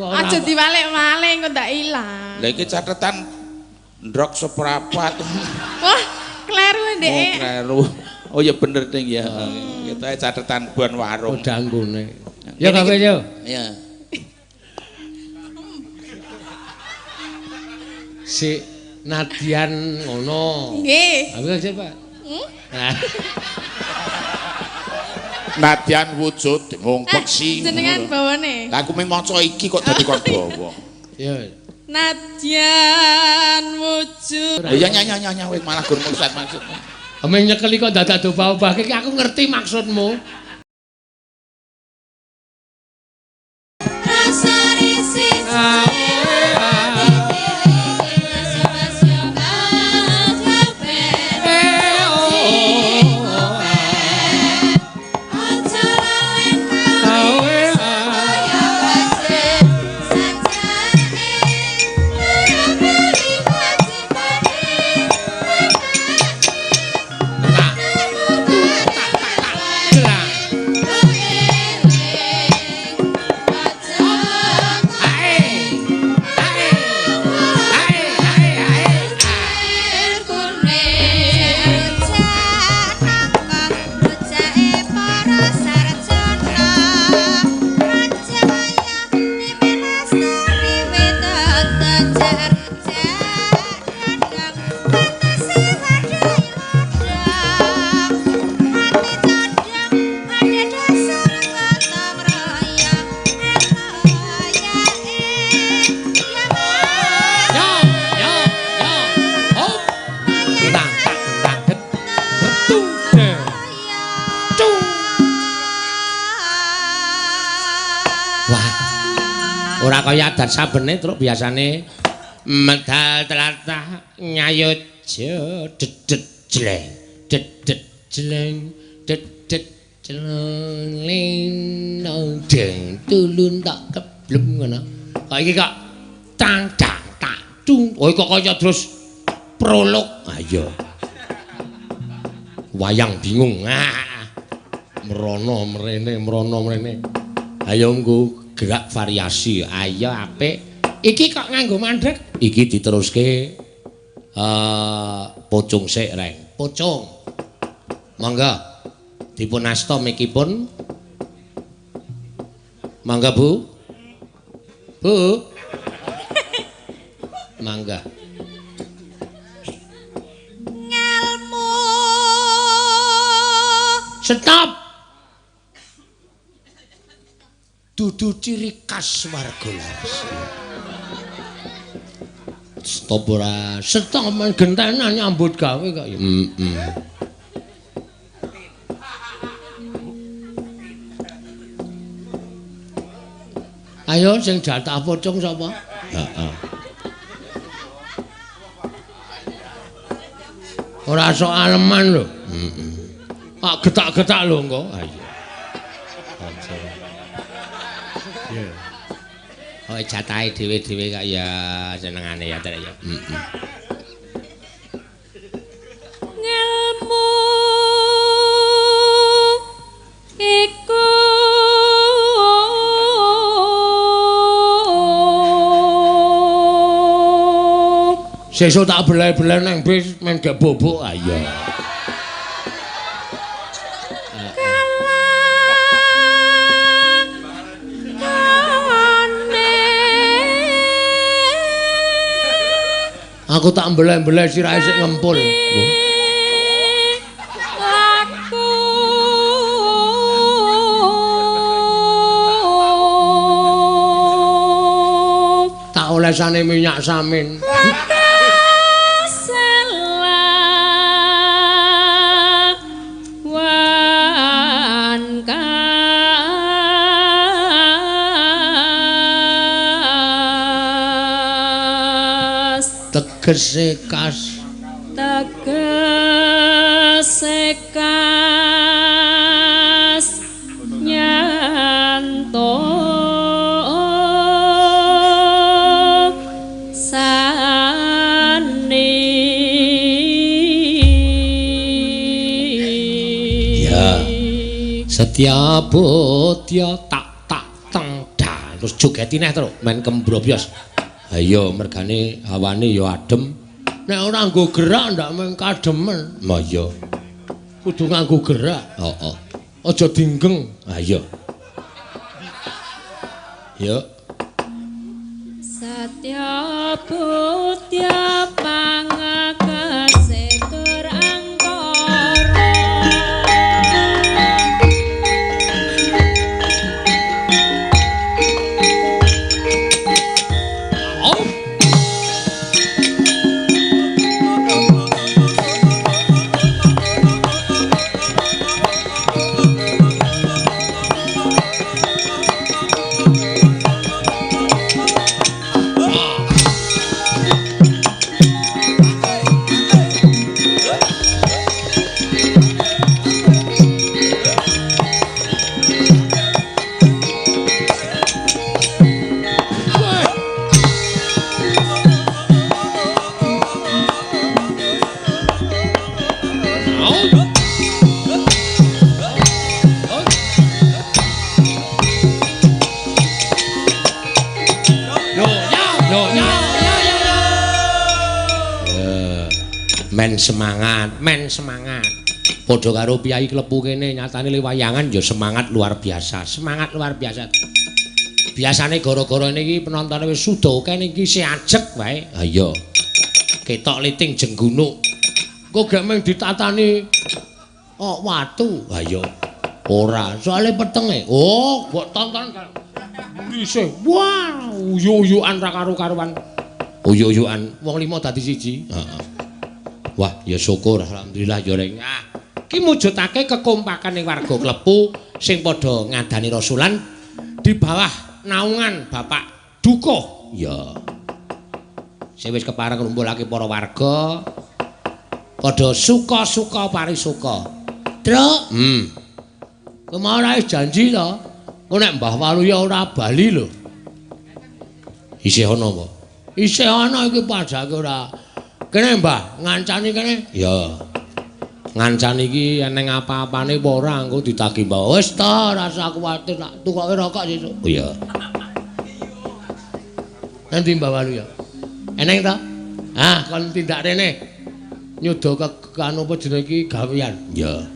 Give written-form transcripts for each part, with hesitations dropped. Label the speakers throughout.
Speaker 1: Aja diwalik-walik kok ndak ilang.
Speaker 2: Lah iki catetan ndrok seprapat.
Speaker 1: Wah, kleru ndek.
Speaker 2: Oh, kleru. Oh ya bener Ding ya. Kita catetan ban warung.
Speaker 3: Danggune. Ya gawe yo.
Speaker 2: Iya.
Speaker 3: Si Nadian ngono.
Speaker 1: Nggih.
Speaker 3: Apa sih, Pak?
Speaker 2: Nadian wujud ngumpek sing.
Speaker 1: Jenengan bawane.
Speaker 2: Lah aku mung maca iki kok dadi kon bawa.
Speaker 3: Ya.
Speaker 1: Nadian wujud.
Speaker 2: Ya nyanyi wis malah gur maksud maksudnya.
Speaker 3: Ameng nyekeli kok dadak obah-obah iki aku ngerti maksudmu.
Speaker 1: Rasa risih.
Speaker 3: Ora kaya adat sabene truk biasane medal tlatah nyayut dedet jleng dedet jleng dedet jleng deng tulun tak keblem ngono. Kok iki kok tang tang tak tung. Oh kok kaya terus prolog. Ah iya. Wayang bingung. Merono mrene. Ayo nggo gerak variasi. Ayo apik. Iki kok nganggo mandrek? Iki diteruske pocong sik reng. Pocong. Mangga dipun asta mikipun. Mangga Bu. Bu. Mangga.
Speaker 1: Ngelmu.
Speaker 3: Stop. Dudu ciri khas warga Laras. Stop ora. Stop men gentenan nyambut gawe kok ya. Ayo sing jatah pocong sapa? Heeh. Ora sok aleman lho. Pak getak-getak lho engko. Ayo. Oh jatahe dhewe-dhewe kok ya senengane ya Trek ya.
Speaker 1: Ngelmu iku
Speaker 3: sesuk tak beleh-beleh nang bis men gak bobok ayo. Aku tak mbeleh-mbeleh sirahe sik ngempul.
Speaker 1: Aku
Speaker 3: tak olesane minyak samin. Tegese kas
Speaker 1: nyanto sani
Speaker 3: ya setiap bodya tak tendang terus jogeti neh terus main kembrobyos. Ha iya mergane hawane ya adem. Nek ora nggo gerak ndak mung kademen. Lah iya. Kudu nganggo gerak. Heeh. Aja dinggeng. Ha iya. Ya.
Speaker 1: Satya Butya Pangakase tur angkara.
Speaker 3: Men semangat. Padha karo piyai klepu kene nyatane le wayangan ya semangat luar biasa. Semangat luar biasa. Biasane gara-gara niki penontone wis suda akeh niki isih ajeg wae. Ha iya. Ketok liting jenggunuk. Kok gak mung ditatani watu. Ha iya. Ora, soalé petenge. Oh, mbok tonton isih. Wah, uyu-uyukan ra karo-karuan. Uyu-uyukan wong lima dadi siji. Heeh. Wah, ya syukur alhamdulillah ya reng. Ah, ki mujudake kekompakan ning warga Klepu sing padha ngadani rasulan di bawah naungan Bapak Dukuh. Ya. Sing wis kepareng ngumpulake para warga padha suka-suka parisuka. Truk. Kemana janji to? Kok nek Mbah Waluya ora bali lho. Isih ana apa? Isih ana iki padake ora. Kene Mbah, ngancani kene? Ya. Ngancani iki eneng apa-apane apa ora engko ditagih Mbah. Wis ta, rasa kuwatir tak tukoke rokok sesuk. Oh iya. Nanti Mbah Walu ya. Eneng ta? Ah, kon tindak rene. Nyuda ke anu apa jenenge iki gawean. Ya.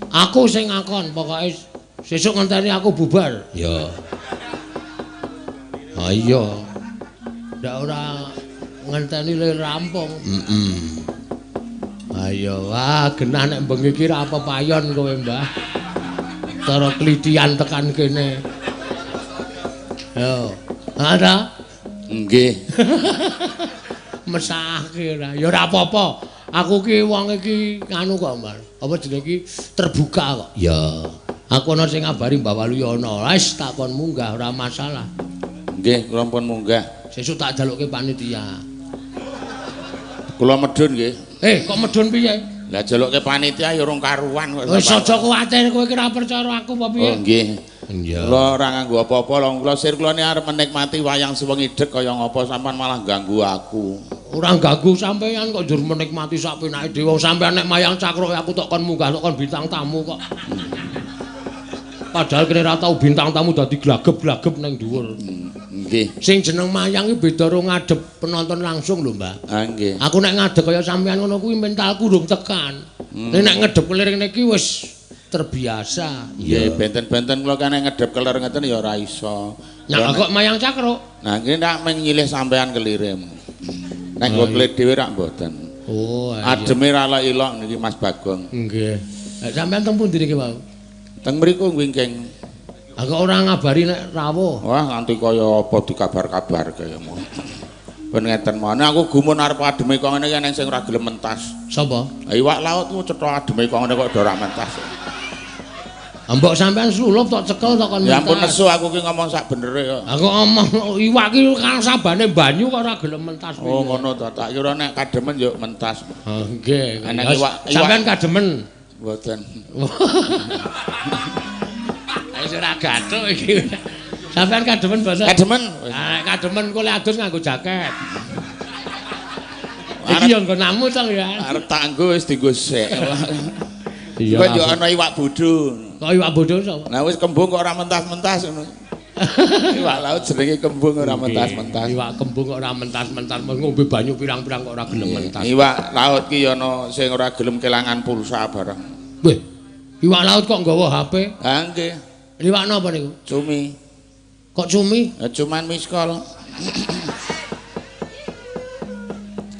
Speaker 3: Aku sing ngakon, pokoke sesuk ngenteni aku bubar. Ya. Ah iya. Ndak ora ngenteni le rampung. Ayo, wah genah nek bengi iki ra pepayon kowe, Mbah. Cara klitian tekan kene. Yo. Ada?
Speaker 2: Nggih.
Speaker 3: Mesake ora. Ya ora apa-apa. Aku ki wong iki nganu kok, Mbah. Apa jenenge iki terbuka kok. Ya. Aku ana sing ngabari Mbah Waluya ana. Wis tak kon munggah ora masalah.
Speaker 2: Nggih, kula pun munggah.
Speaker 3: Sesuk tak jalukke panitia.
Speaker 2: Kula medun nggih.
Speaker 3: Kok medun piye?
Speaker 2: Lah jalukke panitia ya urung karuan kok.
Speaker 3: Wis aja kuwatir kowe ki ora percaya aku apa piye?
Speaker 2: Oh nggih.
Speaker 3: Iya.
Speaker 2: Kula ora nganggo apa-apa, kula sir kula ni arep menikmati wayang sewengi dek kaya ngapa sampean malah ganggu aku.
Speaker 3: Ora ganggu sampean kok njur menikmati sak penake dhewe. Sampean nek mayang cakro aku tok kon munggah tok kon bintang tamu kok. Padahal kene ra tau bintang tamu dadi glagep-glagep ning dhuwur.
Speaker 2: Nggih.
Speaker 3: Sing jeneng mayang iki beda karo ngadep penonton langsung lho, Mbak.
Speaker 2: Ah nggih.
Speaker 3: Aku nek ngadep kaya sampean ngono kuwi mentalku durung tekan. Nek ngedep kelir niki wis terbiasa.
Speaker 2: Nggih, benten-benten kula kan ngedep kelir ngeten ya ora iso.
Speaker 3: Nek kok mayang cakro.
Speaker 2: Nah, nggih ndak nyilih sampean kelirem. Nek kula kelir dhewe rak mboten.
Speaker 3: Oh, iya.
Speaker 2: Ademe ra ilok niki Mas Bagong.
Speaker 3: Nggih. Sampean teng pundi niki, Pak?
Speaker 2: Teng mriku wingking.
Speaker 3: Aku ora ngabari nek rawuh.
Speaker 2: Wah, nganti kaya apa dikabar-kabar kaya ngono. Ben ngeten mawon. Aku gumun arep ademe kok ngene iki ana sing ora gelem mentas.
Speaker 3: Sapa?
Speaker 2: Iwak laut ku cetha ademe kok ngene kok ora mentas.
Speaker 3: Mbok sampean slulup tok cekel tok kon.
Speaker 2: Ya ampun nesu aku ki ngomong sak benere kok.
Speaker 3: Aku ngomong iwak ki kan sabane banyu kok ora gelem mentas.
Speaker 2: Oh ngono to. Tak kira nek kademen yo mentas.
Speaker 3: Oh nggih.
Speaker 2: Enak iwak.
Speaker 3: Sampean kademen.
Speaker 2: Mboten.
Speaker 3: Wis ora gathuk iki. Sampean kademen basa.
Speaker 2: Kademen.
Speaker 3: Ah kademen kok le adus nganggo jaket. Iki yo nggo namu to ya.
Speaker 2: Arep tak nggo wis dienggo sik.
Speaker 3: Iya.
Speaker 2: Kok yo ana iwak bodho.
Speaker 3: Kok iwak bodho sapa?
Speaker 2: Nah wis kembung kok ora mentas-mentas ngono. Iwak laut jenenge kembung ora mentas-mentas.
Speaker 3: Iwak kembung kok ora mentas-mentas, ngombe banyu pirang-pirang kok ora gelem mentas.
Speaker 2: Iwak laut ki ana sing ora gelem kelangan pulsa barang.
Speaker 3: Weh, iwak laut kok nggawa HP?
Speaker 2: Ha nggih.
Speaker 3: Iwak napa niku?
Speaker 2: Cumi.
Speaker 3: Kok cumi?
Speaker 2: Cuman miskol.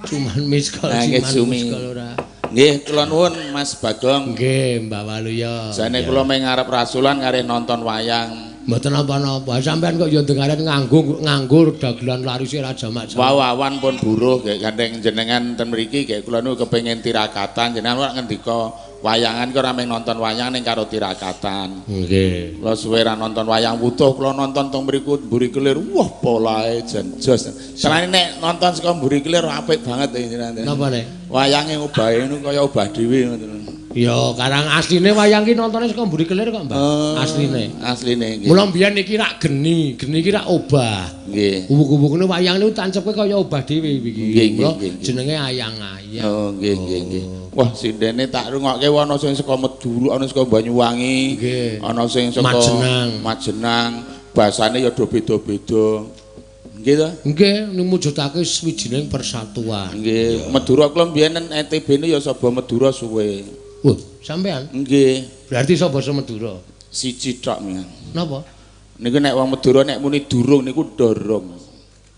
Speaker 3: Cuman miskol, miskol ora.
Speaker 2: Nggih, kula nuwun Mas Bagong.
Speaker 3: Nggih, Mbak Waluya.
Speaker 2: Jane kula mung ngarep rasulan kare nonton wayang.
Speaker 3: Mboten napa-napa. Sampeyan kok ya dengaren nganggur dagelan larise ra jamak-jamak.
Speaker 2: Wawan pun buruh nggih gandeng jenengan ten mriki nggih kula niku kepengin tirakatan jenengan kok ngendika wayangan kok ora mung nonton wayang ning karo tirakatan.
Speaker 3: Nggih.
Speaker 2: Kula suwe ra nonton wayang wutuh kula nonton teng mriku Mburi Kelir. Wah, polahe jan jos. Selane nek nonton saka Mburi Kelir apik banget jenengan.
Speaker 3: Napa nek?
Speaker 2: Wayange obahe niku kaya obah dhewe ngoten.
Speaker 3: Ya, karang asline wayang ki nontone saka Mburi Kelir kok, Mbak. Asline.
Speaker 2: Asline nggih.
Speaker 3: Mula mbiyen iki rak geni ki rak obah.
Speaker 2: Nggih.
Speaker 3: Ubuk-ubukne wayang niku tancepke kaya obah dhewe iki.
Speaker 2: Nggih,
Speaker 3: jenenge ayang-ayang.
Speaker 2: Oh, nggih, nggih, nggih. Wah, sindene tak rungokke ana sing saka Meduru, ana saka Banyuwangi, ana sing saka Majenang. Basane ya do beda-beda. Nggih to?
Speaker 3: Nggih, nimujudake swijining persatuan.
Speaker 2: Nggih, Madura kula mbiyen NTB-ne ya Saba Madura suwe.
Speaker 3: Wah, sampean?
Speaker 2: Nggih.
Speaker 3: Berarti sapa basa Madura?
Speaker 2: Siji tok men.
Speaker 3: Napa?
Speaker 2: Niku nek wong Madura nek muni durung niku dorong.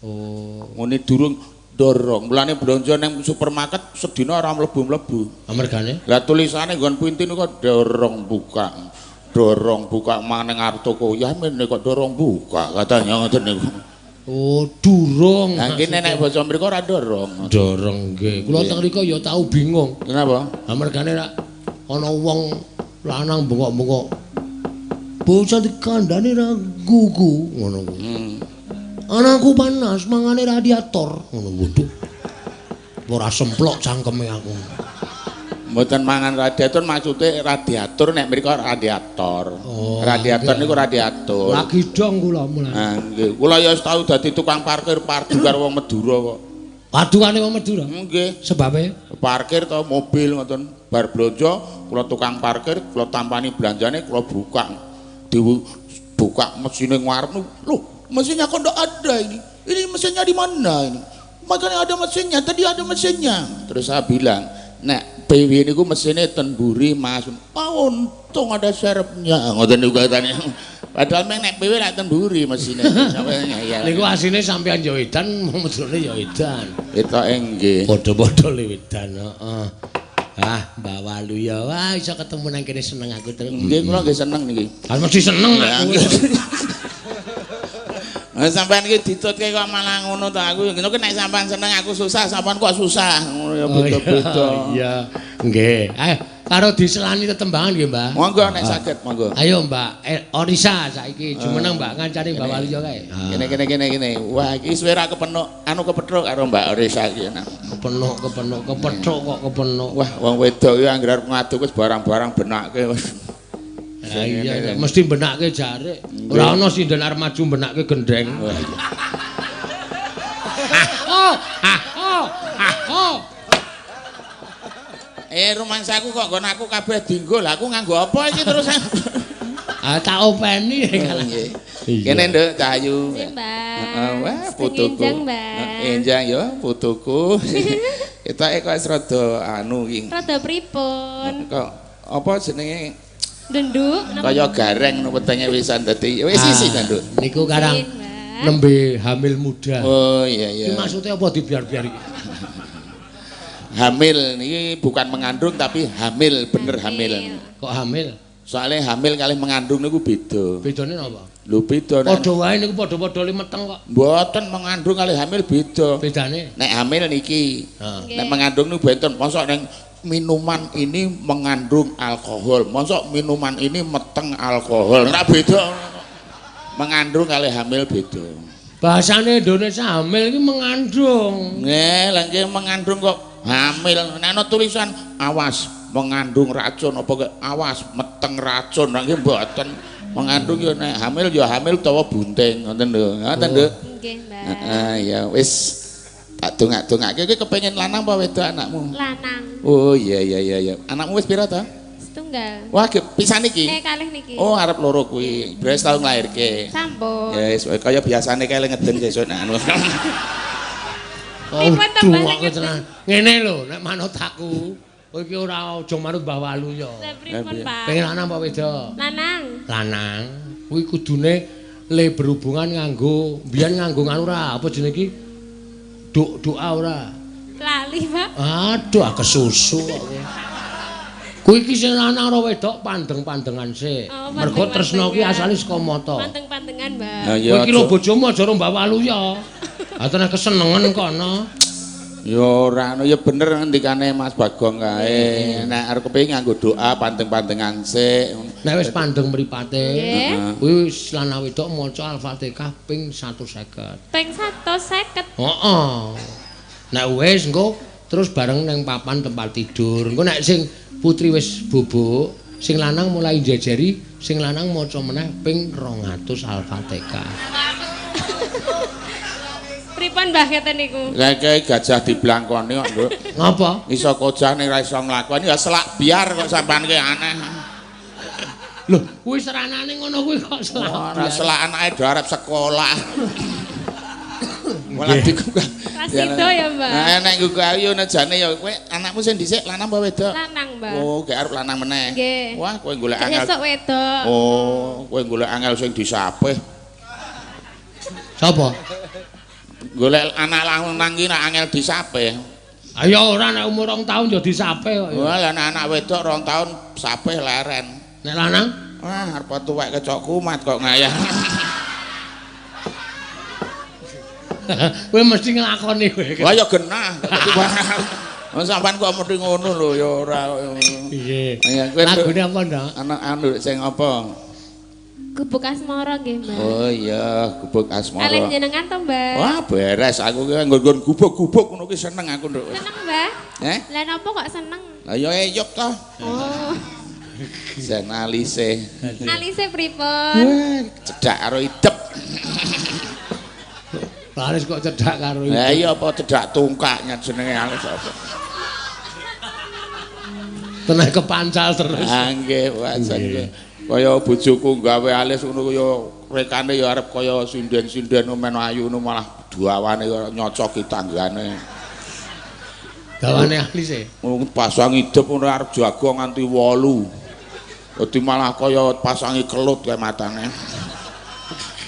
Speaker 3: Oh,
Speaker 2: muni durung dorong. Mulane blanja ning supermarket sedina ora mlebu-mlebu.
Speaker 3: Amargane?
Speaker 2: Lah tulisane nggon pintu niku dorong buka. Dorong buka maneng arep toko. Ya men kok dorong buka katanya ngoten niku.
Speaker 3: Oh, durung.
Speaker 2: Lah kene nek basa mriko ora dorong.
Speaker 3: Dorong nggih. Kula teng mriko ya tau bingung.
Speaker 2: Kenapa?
Speaker 3: Amargane rak ana wong lanang bengok-bengok. Bocah dikandani ra gugu ngono kuwi. Anakku panas mangane radiator ngono waduh. Ora semplok cangkeme aku.
Speaker 2: Mboten mangan radiator maksude radiator nek mriko radiator.
Speaker 3: Oh,
Speaker 2: radiator niku radiator.
Speaker 3: Lagi dong kula mulane.
Speaker 2: Nah, nggih. Kula ya tau dadi tukang parkir padu karo wong Madura kok.
Speaker 3: Padungane wong Madura.
Speaker 2: Nggih.
Speaker 3: Sebabe
Speaker 2: Parkir to mobil ngoten. Bar blanja kula tukang parkir, kula tampani belanjane kula buka. Dibuka mesinnya ngarep. Loh, mesinnya kok ndak ada ini. Ini mesinnya di mana ini? Makanya ada mesinnya, tadi ada mesinnya. Terus saya bilang, nek PW niku mesinnya ten Mburi Mas. Oh, untung ada serepnya. Ngoten niku katanya. Padahal nek PW lak ten Mburi mesinnya.
Speaker 3: niku asine sampean yo edan, medrone yo edan.
Speaker 2: Etoke nggih.
Speaker 3: Padha-padha le edan, heeh. Ah, Mbak Waluya, wah iso ketemu nang kene seneng aku terus.
Speaker 2: Nggih, kula nggih seneng niki.
Speaker 3: Ah mesti seneng aku.
Speaker 2: Nah, sampean iki ditutke kok malah ngono to aku. Ngono nek sampean seneng aku susah, sampean kok susah. Ngono ya beda-beda.
Speaker 3: Iya, nggih. Karo diselani tetembangan nggih, Mbak.
Speaker 2: Monggo nek saged, monggo.
Speaker 3: Ayo, Mbak. Orisa saiki jumeneng Mbak ngancani Mbak Waluya kae.
Speaker 2: Kene. Wah, iki suwe ra kepethuk karo Mbak Orisa iki.
Speaker 3: Kepenuk kok kepenuk.
Speaker 2: Wah, wong wedok iki anggere arep ngaduk wis barang-barang benake wis.
Speaker 3: Lah iya, mesti benake jare. Ora ana sinden arep maju benake gendeng.
Speaker 2: Rumangsaku kok nggon aku kabeh dienggo. Lah aku nganggo apa iki terus?
Speaker 3: Tak openi.
Speaker 2: Kene Nduk Cahayu.
Speaker 1: Mbak.
Speaker 2: Wah, putuku.
Speaker 1: Enjang, Mbak.
Speaker 2: Enjang ya, putuku. Ketoke kok wis rada anu iki.
Speaker 1: Rada pripun?
Speaker 2: Kok apa jenenge?
Speaker 1: Denduk.
Speaker 2: Kaya gareng wetenge wisan dadi wis isi ta, Nduk.
Speaker 3: Niku karang nembe hamil muda.
Speaker 2: Oh iya iya.
Speaker 3: Iki maksudnya apa dibiar-biar iki?
Speaker 2: Hamil niki bukan mengandung tapi hamil, bener hamil.
Speaker 3: Kok hamil?
Speaker 2: Soalnya hamil kali mengandung niku beda.
Speaker 3: Bedane napa?
Speaker 2: Lho beda nek.
Speaker 3: Padha wae niku padha-padha meteng kok.
Speaker 2: Mboten mengandung kali hamil beda.
Speaker 3: Bedane?
Speaker 2: Nek hamil niki. Nek mengandung niku benten. Mosok ning minuman ini mengandung alkohol. Mosok minuman ini meteng alkohol. Ora beda. Mengandung kali hamil beda.
Speaker 3: Bahasane Indonesia hamil iki mengandung.
Speaker 2: Nggih, lha nggih mengandung kok hamil. Nek ana tulisan awas mengandung racun apa ke awas meteng racun nggih mboten. Mengandung ya nek hamil ya hamil utawa bunting ngoten lho. Ngoten Nduk.
Speaker 1: Nggih, Mbak.
Speaker 2: Heeh ya wis tak dongak-dongake iki kepengin lanang apa wedok anakmu?
Speaker 1: Lanang.
Speaker 2: Oh iya. Anakmu wis pira to?
Speaker 1: Setunggal.
Speaker 2: Wah, pisan iki.
Speaker 1: Kalih niki.
Speaker 2: Oh, arep loro kuwi. Wis tau nglairke.
Speaker 1: Sampun.
Speaker 2: Ya wis kaya biasane kae ngeden sesuk anu.
Speaker 1: Pripun to Mbah?
Speaker 3: Ngene lho, nek manut aku, kowe iki ora aja manut Mbah Walu ya.
Speaker 1: Lah pripun, Pak?
Speaker 3: Pengen lanang apa wedok?
Speaker 1: Lanang.
Speaker 3: Lanang. Kuwi kudune le berhubungan nganggo biyen nganggo nganu ora apa jenenge iki? Doa ora.
Speaker 1: Lali, Pak.
Speaker 3: Aduh, kesusu kok kowe. Kuwi iki sing lanang ora wedok pandeng-pandengan sik. Mergo tresno ki asale saka mata.
Speaker 1: Panteng-pantengan, Mbak.
Speaker 3: Kowe iki lho bojomu aja ro Mbah Walu ya. Atene kesenengan kono.
Speaker 2: Ya ora ya bener ngendikane Mas Bagong kae. Nek arep kepengin nganggo doa panteng-pantengan sik.
Speaker 3: Nek wis pandeng mripate, kuwi wis lanang wedok maca Al-Fatihah ping 150.
Speaker 1: Ping 150.
Speaker 3: Heeh. Nek wis engko terus bareng nang papan tempat tidur. Engko nek sing putri wis bubuk, sing lanang mulai jejeri, sing lanang maca meneh ping 200 Al-Fatihah.
Speaker 1: Pripun Mbah keten niku?
Speaker 2: Kae gajah diblangkoni kok, Nduk.
Speaker 3: Ngapa?
Speaker 2: Iso kojah ning ra iso nglakoni ya selak biar kok sampean ki aneh.
Speaker 3: Lho, kuwi seranane ngono kuwi kok selak.
Speaker 2: Ora selak anake do arep sekolah. Malah dikuku.
Speaker 1: Rasido ya, Mbak.
Speaker 2: Nah, nek nggo ayu nejane ya kowe anakmu sing dhisik lanang apa wedok?
Speaker 1: Lanang, Mbak.
Speaker 2: Oh, gek arep lanang meneh.
Speaker 1: Nggih.
Speaker 2: Wah, kowe golek angel.
Speaker 1: Sesuk wedok.
Speaker 2: Oh, kowe golek angel sing disapih.
Speaker 3: Sapa?
Speaker 2: Golek anak lanang ki nek angel disapih.
Speaker 3: Ayo ora nek umur 2 tahun ya disape kok.
Speaker 2: Wah, lah anak wedok 2 tahun sapih leren.
Speaker 3: Nek lanang?
Speaker 2: Wah, arep tuwek kecok kumat kok ngayah.
Speaker 3: Kowe mesti nglakoni kowe.
Speaker 2: Wah, ya genah. Wong sampean kok mesti ngono lho ya ora.
Speaker 3: Iya.
Speaker 2: Ya kowe
Speaker 3: lagune apa, Nduk?
Speaker 2: anak anu sing apa?
Speaker 1: Gubuk asmara nggih, Mbak.
Speaker 2: Oh iya, gubuk asmara.
Speaker 1: Kalih jenengan to, Mbak?
Speaker 2: Wah, beres aku ki nggon gubuk-gubuk ngono ki seneng aku, Nduk.
Speaker 1: Seneng, Mbak? Lah napa kok seneng?
Speaker 2: Lah ya eyuk to.
Speaker 1: Oh.
Speaker 2: Jan alise.
Speaker 1: Alise pripun?
Speaker 2: Cedak karo idep.
Speaker 3: Laris kok cedak karo itu.
Speaker 2: Lah iya apa cedak tungkaknya jenenge alis apa?
Speaker 3: Tenan kepancal terus.
Speaker 2: Ah nggih, wajan kowe. Kaya bojoku gawe alis ngono ya rekane ya arep kaya sinden-sinden men ayu ngono malah duawane ya nyocoki tanggane.
Speaker 3: Gawane alise.
Speaker 2: Pasang idep ngono arep jago nganti 8. Dadi malah kaya pasangi kelut kae matane.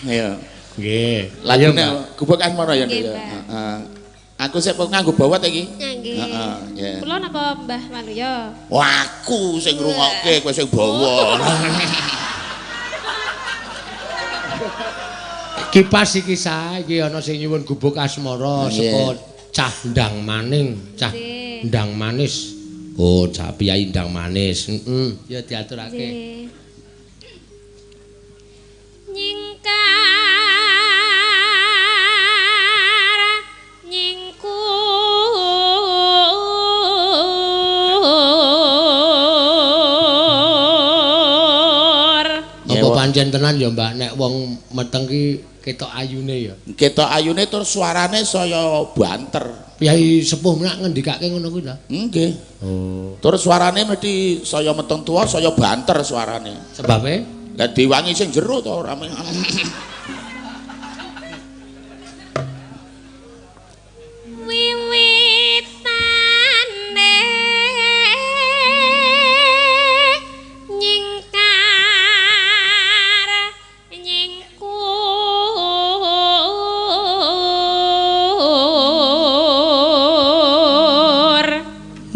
Speaker 2: Iya.
Speaker 3: Nggih.
Speaker 2: Lagune gubuk asmara ya
Speaker 1: Nggih,
Speaker 2: ya.
Speaker 1: Mbak.
Speaker 2: Heeh. Aku sik nganggo bawat iki.
Speaker 1: Nggih.
Speaker 2: Heeh, nggih.
Speaker 1: Kula napa Mbah Waluya?
Speaker 2: Wah, aku sing ngrungokke kowe sing bawa.
Speaker 3: Kipas iki sae iki ana sing nyuwun gubuk asmara saka Cah Ndang Maning, Cah Ndang Manis. Oh, Cah Piyai Ndang Manis. Heeh, ya diaturake.
Speaker 1: Nggih.
Speaker 3: Pancen tenan ya Mbak nek wong meteng ki ketok ayune ya.
Speaker 2: Ketok ayune terus suarane saya banter.
Speaker 3: Piyai sepuh menak ngendikake ngono kuwi ta?
Speaker 2: Nggih.
Speaker 3: Oh.
Speaker 2: Terus suarane mesti saya meteng tua saya banter suarane.
Speaker 3: Sebabe?
Speaker 2: Lah diwangi sing jero to ora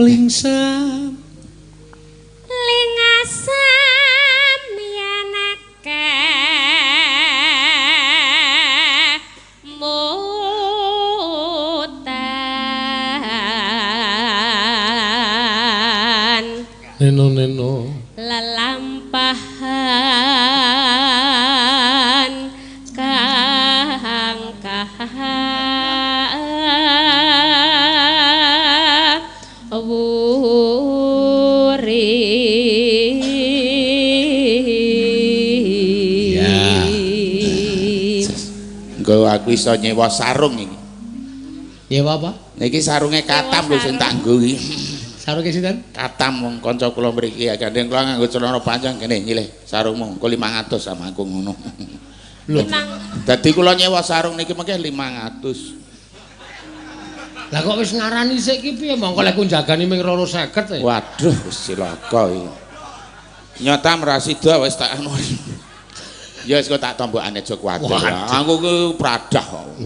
Speaker 3: Lingsam
Speaker 1: lingasam yanake mutan
Speaker 3: neno
Speaker 1: lelampahan kang
Speaker 2: aku iso nyewa sarung iki.
Speaker 3: Nyewa apa?
Speaker 2: Niki sarunge katam lho sing tak nggo iki.
Speaker 3: Sarunge sinten?
Speaker 2: Katam wong kanca kula mriki ya gandeng kula nganggo celana panjang kene nyilih sarungmu engko 500 sama aku ngono. Lho. Dadi kula nyewa sarung niki mengke 500.
Speaker 3: Lah kok wis ngarani sik ki piye mongko lek ku jagani ming 250 ya.
Speaker 2: Waduh wis cilaka iki. Nyata merasida wis tak anu. Ya wis kok tak tombokane aja kuwatir. Aku ku pradah kok.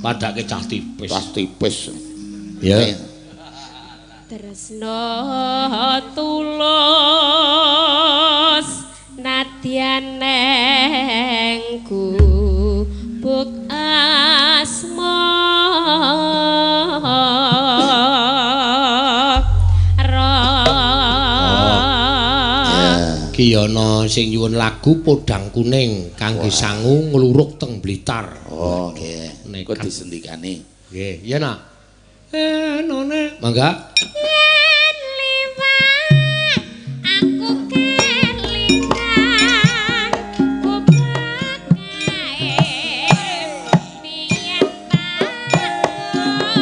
Speaker 3: Padake cah tipis.
Speaker 2: Cah tipis.
Speaker 3: Ya.
Speaker 1: Tresno tulus nadyan neng gubuk asma
Speaker 3: Ki ana sing nyuwun lagu Podang Kuning kangge sangu ngluruk teng Blitar.
Speaker 2: Oh nggih. Kok disendikani.
Speaker 3: Nggih, iya nak. None. Mangga.
Speaker 1: Yen liwat aku kelingan gubuk kae biyen bangun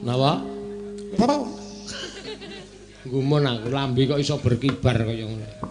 Speaker 3: Napa? Gumun aku lambe kok iso berkibar kaya ngono.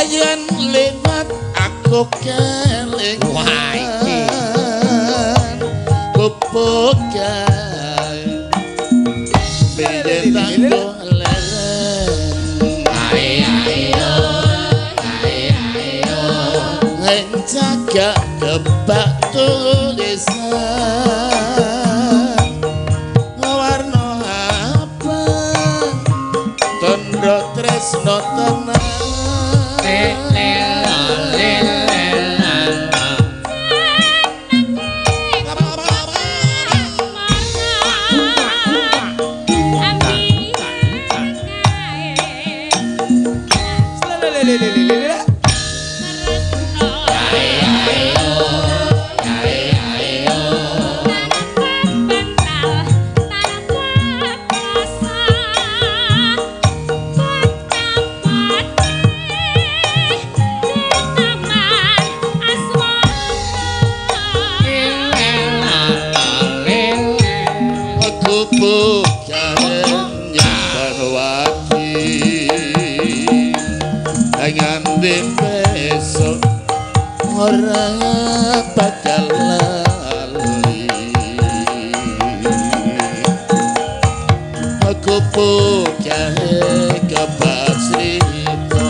Speaker 2: Yen lewat aku kelingan.
Speaker 3: Wah, iki.
Speaker 2: Gubuk kae. Bede tanggo leren.
Speaker 3: Ayo.
Speaker 2: Jaga kebak tulisan warna abang tondo tres tresno tenan besok ora bakal lali aku pujahe kepasrito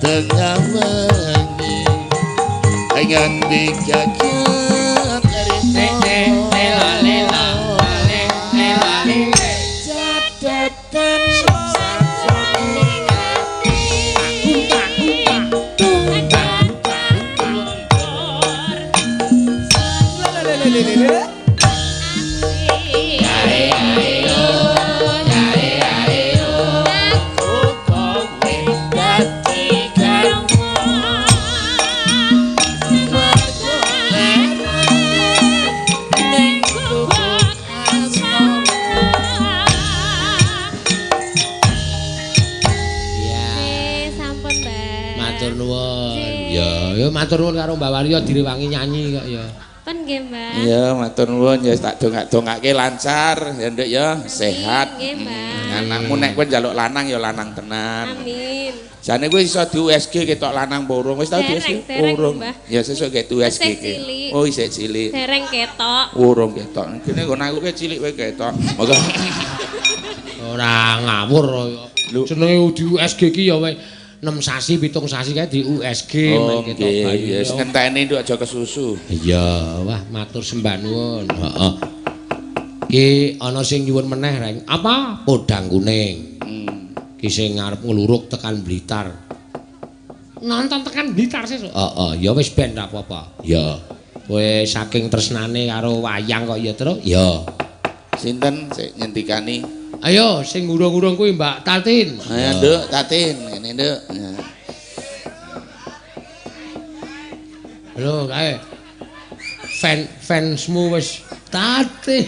Speaker 2: tengah wengi dengan dijagat matur nuwun karo Mbak Wario direwangi nyanyi kok ya.
Speaker 1: Pun nggih, Mbak.
Speaker 2: Iya, matur nuwun ya tak dongak-dongake lancar ya Nduk ya, sehat.
Speaker 1: Nggih, Mbak.
Speaker 2: Anakmu nek kowe njaluk lanang ya lanang tenan.
Speaker 1: Amin.
Speaker 2: Jane kowe iso di USG ketok lanang burung, wis tau di USG?
Speaker 1: Dereng,
Speaker 2: Urung.
Speaker 1: Mbah.
Speaker 2: Ya sesuk ke USG
Speaker 1: Isih
Speaker 2: ki.
Speaker 1: cilik.
Speaker 2: Oh, isih cilik.
Speaker 1: Dereng ketok.
Speaker 2: Urung ketok. Kene kok aku ke cilik kowe ketok. Moga
Speaker 3: Ora ngawur ya. Jenenge di USG ki ya wis 6 sasi 7 sasi kae di USG
Speaker 2: oh,
Speaker 3: men ketok bayi.
Speaker 2: Yes, ngenteni nduk aja kesusu.
Speaker 3: Iya, wah matur sembah nuwun. Heeh. Ki ana sing nyuwun meneh reng. Apa? Podang kuning. Ki sing ngarep ngluruk tekan Blitar. Nonton tekan Blitar sesuk. Heeh, ya wis ben ra apa-apa. Ya. Kowe saking tresnane karo wayang kok ya terus? Ya.
Speaker 2: Sinten sik nyentikani?
Speaker 3: Ayo sing ngurung-ngurung kuwi Mbak Tatin.
Speaker 2: Ayo Nduk, Tatin, ngene Nduk. Ya.
Speaker 3: Lho kae. Fansmu wis Tatin.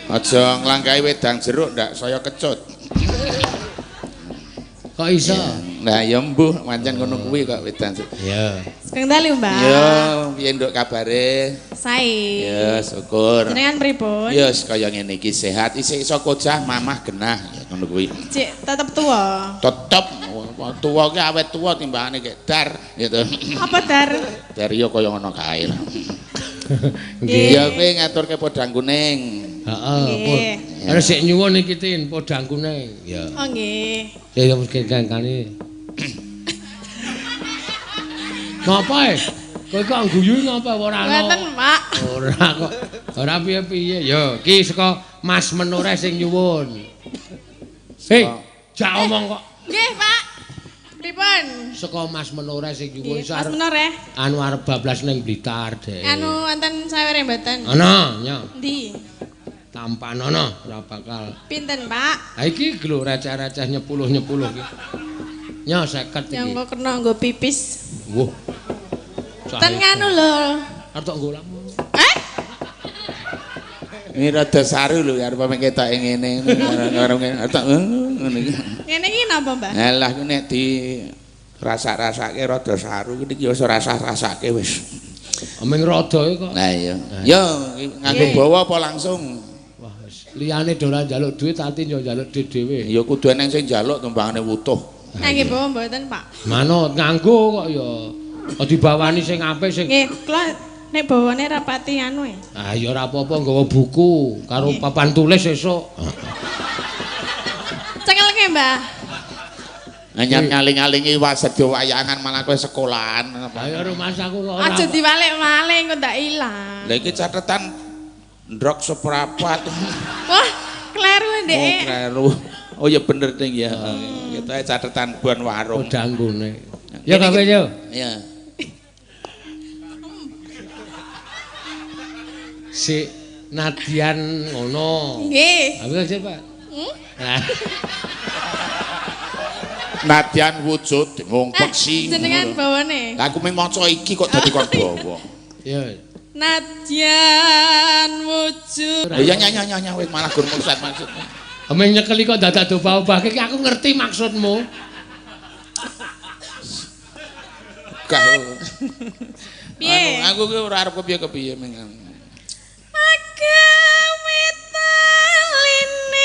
Speaker 2: Aja nglangkai wedang jeruk ndak saya kecut.
Speaker 3: Kok iso?
Speaker 2: Nah, ya mbuh pancen ngono kuwi kok wedang jeruk.
Speaker 3: Ya.
Speaker 4: Kang dalu, Mbak.
Speaker 2: Ya, piye Nduk kabare?
Speaker 4: Sae.
Speaker 2: Ya, syukur.
Speaker 4: Jenengan pripun?
Speaker 2: Ya, kaya ngene iki sehat, isih iso kocah, mamah genah, ya ngono kuwi.
Speaker 4: Cek tetep tua.
Speaker 2: Tetep tuwa ki awet tuwa timbangane kek dar gitu.
Speaker 4: Apa dar?
Speaker 2: Dar ya kaya ngono kae lah.
Speaker 3: Nggih.
Speaker 2: Ya kowe ngaturke podang kuning.
Speaker 3: Heeh.
Speaker 4: Nggih.
Speaker 3: Harus sik nyuwun iki Tin, podang kuning. Ya.
Speaker 4: Oh nggih.
Speaker 3: Ya mesti kangkane. Ngapa e? Kowe kok ngguyu ngapa ora ana?
Speaker 4: Mboten, Pak.
Speaker 3: Ora kok. Ora piye-piye. Ya, iki saka Mas Menore sing nyuwun. Hei, jak omong kok.
Speaker 4: Nggih, Pak. Pripun?
Speaker 3: Saka Mas Menore sing nyuwun
Speaker 4: Nggih, Mas Menor ya.
Speaker 3: anu arep bablas ning Blitar, Dek.
Speaker 4: Anu wonten sawere mboten?
Speaker 3: Ana, nya.
Speaker 4: Ndi?
Speaker 3: Tampan ana, ora bakal.
Speaker 4: Pinten, Pak?
Speaker 3: Ha iki lho receh-receh nyepuluh-nyepuluh iki. Nya 50 iki.
Speaker 4: Yang kok kena nggo pipis.
Speaker 3: Wuh.
Speaker 4: Ten nganu lho.
Speaker 3: Arep tok nggo lamu.
Speaker 2: Ini rada saru lho arep ketok ngene karo ngene. Ngene iki.
Speaker 4: Ngene iki napa, Mbah?
Speaker 2: Alah ku nek di rasak-rasake rada saru iki ya ora rasake wis.
Speaker 3: Ameng rada kok.
Speaker 2: Nah iya. Ya nganggo bawa apa langsung?
Speaker 3: Wah, wis. Liyane ora njaluk duit Tatin yo njaluk duit dhewe.
Speaker 2: Ya kudu eneng sing njaluk timbangane wutuh.
Speaker 4: Nggih, bawa mboten, Pak.
Speaker 3: Manut nganggo kok ya. Kok dibawani sing apik sing.
Speaker 4: Nggih, kula nek bawane rapati anu e.
Speaker 3: Ah ya ora apa-apa nggawa buku karo papan tulis esuk.
Speaker 4: Cekelke, Mbah.
Speaker 2: Anyar ngaling-alingi wasedya wayangan malah kowe sekolahan.
Speaker 3: Lah ya rumah aku kok ora.
Speaker 4: Aja diwalik-walik engko ndak ilang.
Speaker 2: Lah iki catetan Ndrok seprapat.
Speaker 4: Wah, kleru
Speaker 2: Oh,
Speaker 4: ndek.
Speaker 2: kleru. Oh ya bener Ding ya. Kita catatan ban warung.
Speaker 3: Danggune. Ya gawe yo.
Speaker 2: Iya.
Speaker 3: Si Nadian ngono.
Speaker 4: Nggih.
Speaker 3: Apa sih, Pak? Nah,
Speaker 2: Nadian wujud ngumpek sing.
Speaker 4: Jenengan bawane.
Speaker 2: Lah aku mung maca iki kok dadi kon bawa.
Speaker 3: ya.
Speaker 4: Nadyan wujud.
Speaker 2: Ya nyanyi wis malah gur maksud.
Speaker 3: Ameng nyekeli kok dadak dobah-obahke iki aku ngerti maksudmu.
Speaker 2: Gak.
Speaker 4: Piye?
Speaker 2: Aku ki ora arep kepiye-kepiye meng.
Speaker 4: Agawe talining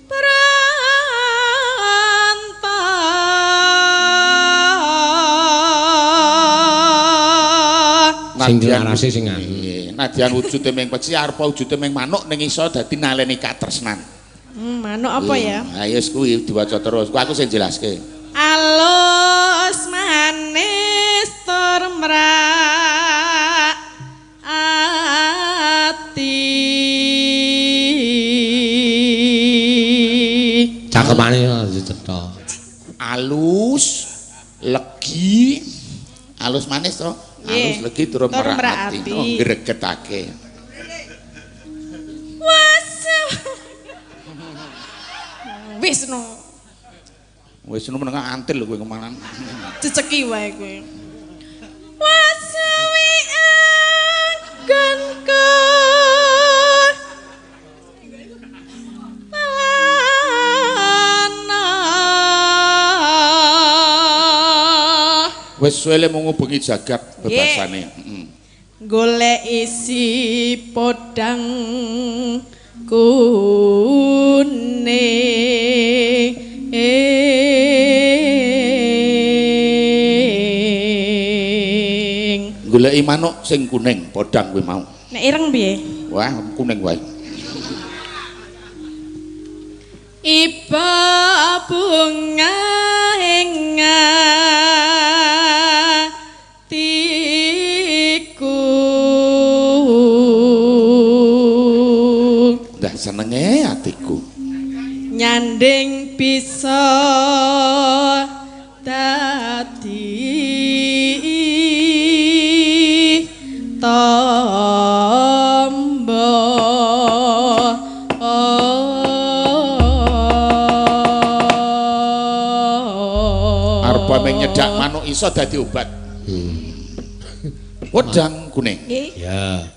Speaker 4: pranta.
Speaker 3: Sing dilarasi sing anu.
Speaker 2: Nadian wujude meng peci arep wujude meng manuk ning iso dadi naleni katresnan.
Speaker 4: Manuk apa ya?
Speaker 2: Ha yes kuwi diwaca terus. Ku aku sing jelaske.
Speaker 4: Alus manis tur mrak ati.
Speaker 3: Cakepane dicetha.
Speaker 2: Alus, legi, alus manis to. Alus
Speaker 4: Nggih.
Speaker 2: legi turun
Speaker 4: Tur
Speaker 2: merak
Speaker 4: merak
Speaker 2: ati.
Speaker 4: ati.
Speaker 2: Oh, gregetake.
Speaker 4: Wis no,
Speaker 2: Wis nu meneng antil lho kowe kemanan.
Speaker 4: ceceki wae kowe. Wasuwi anggonku lana.
Speaker 2: Wis suwe mung ngubengi jagat bebasane. Heeh.
Speaker 4: Golek isi podang kuning.
Speaker 2: Goleki manuk sing kuning podang kuwi mau.
Speaker 4: Nek ireng piye?
Speaker 2: Wah, kuning wae.
Speaker 4: Iba bunga ing atiku.
Speaker 2: Dah senenge atiku.
Speaker 4: Nyanding bisa dadi tamba.
Speaker 2: Arep meng nyedak manuk iso dadi obat. Wedang kuning.
Speaker 4: Nggih.
Speaker 3: Ya.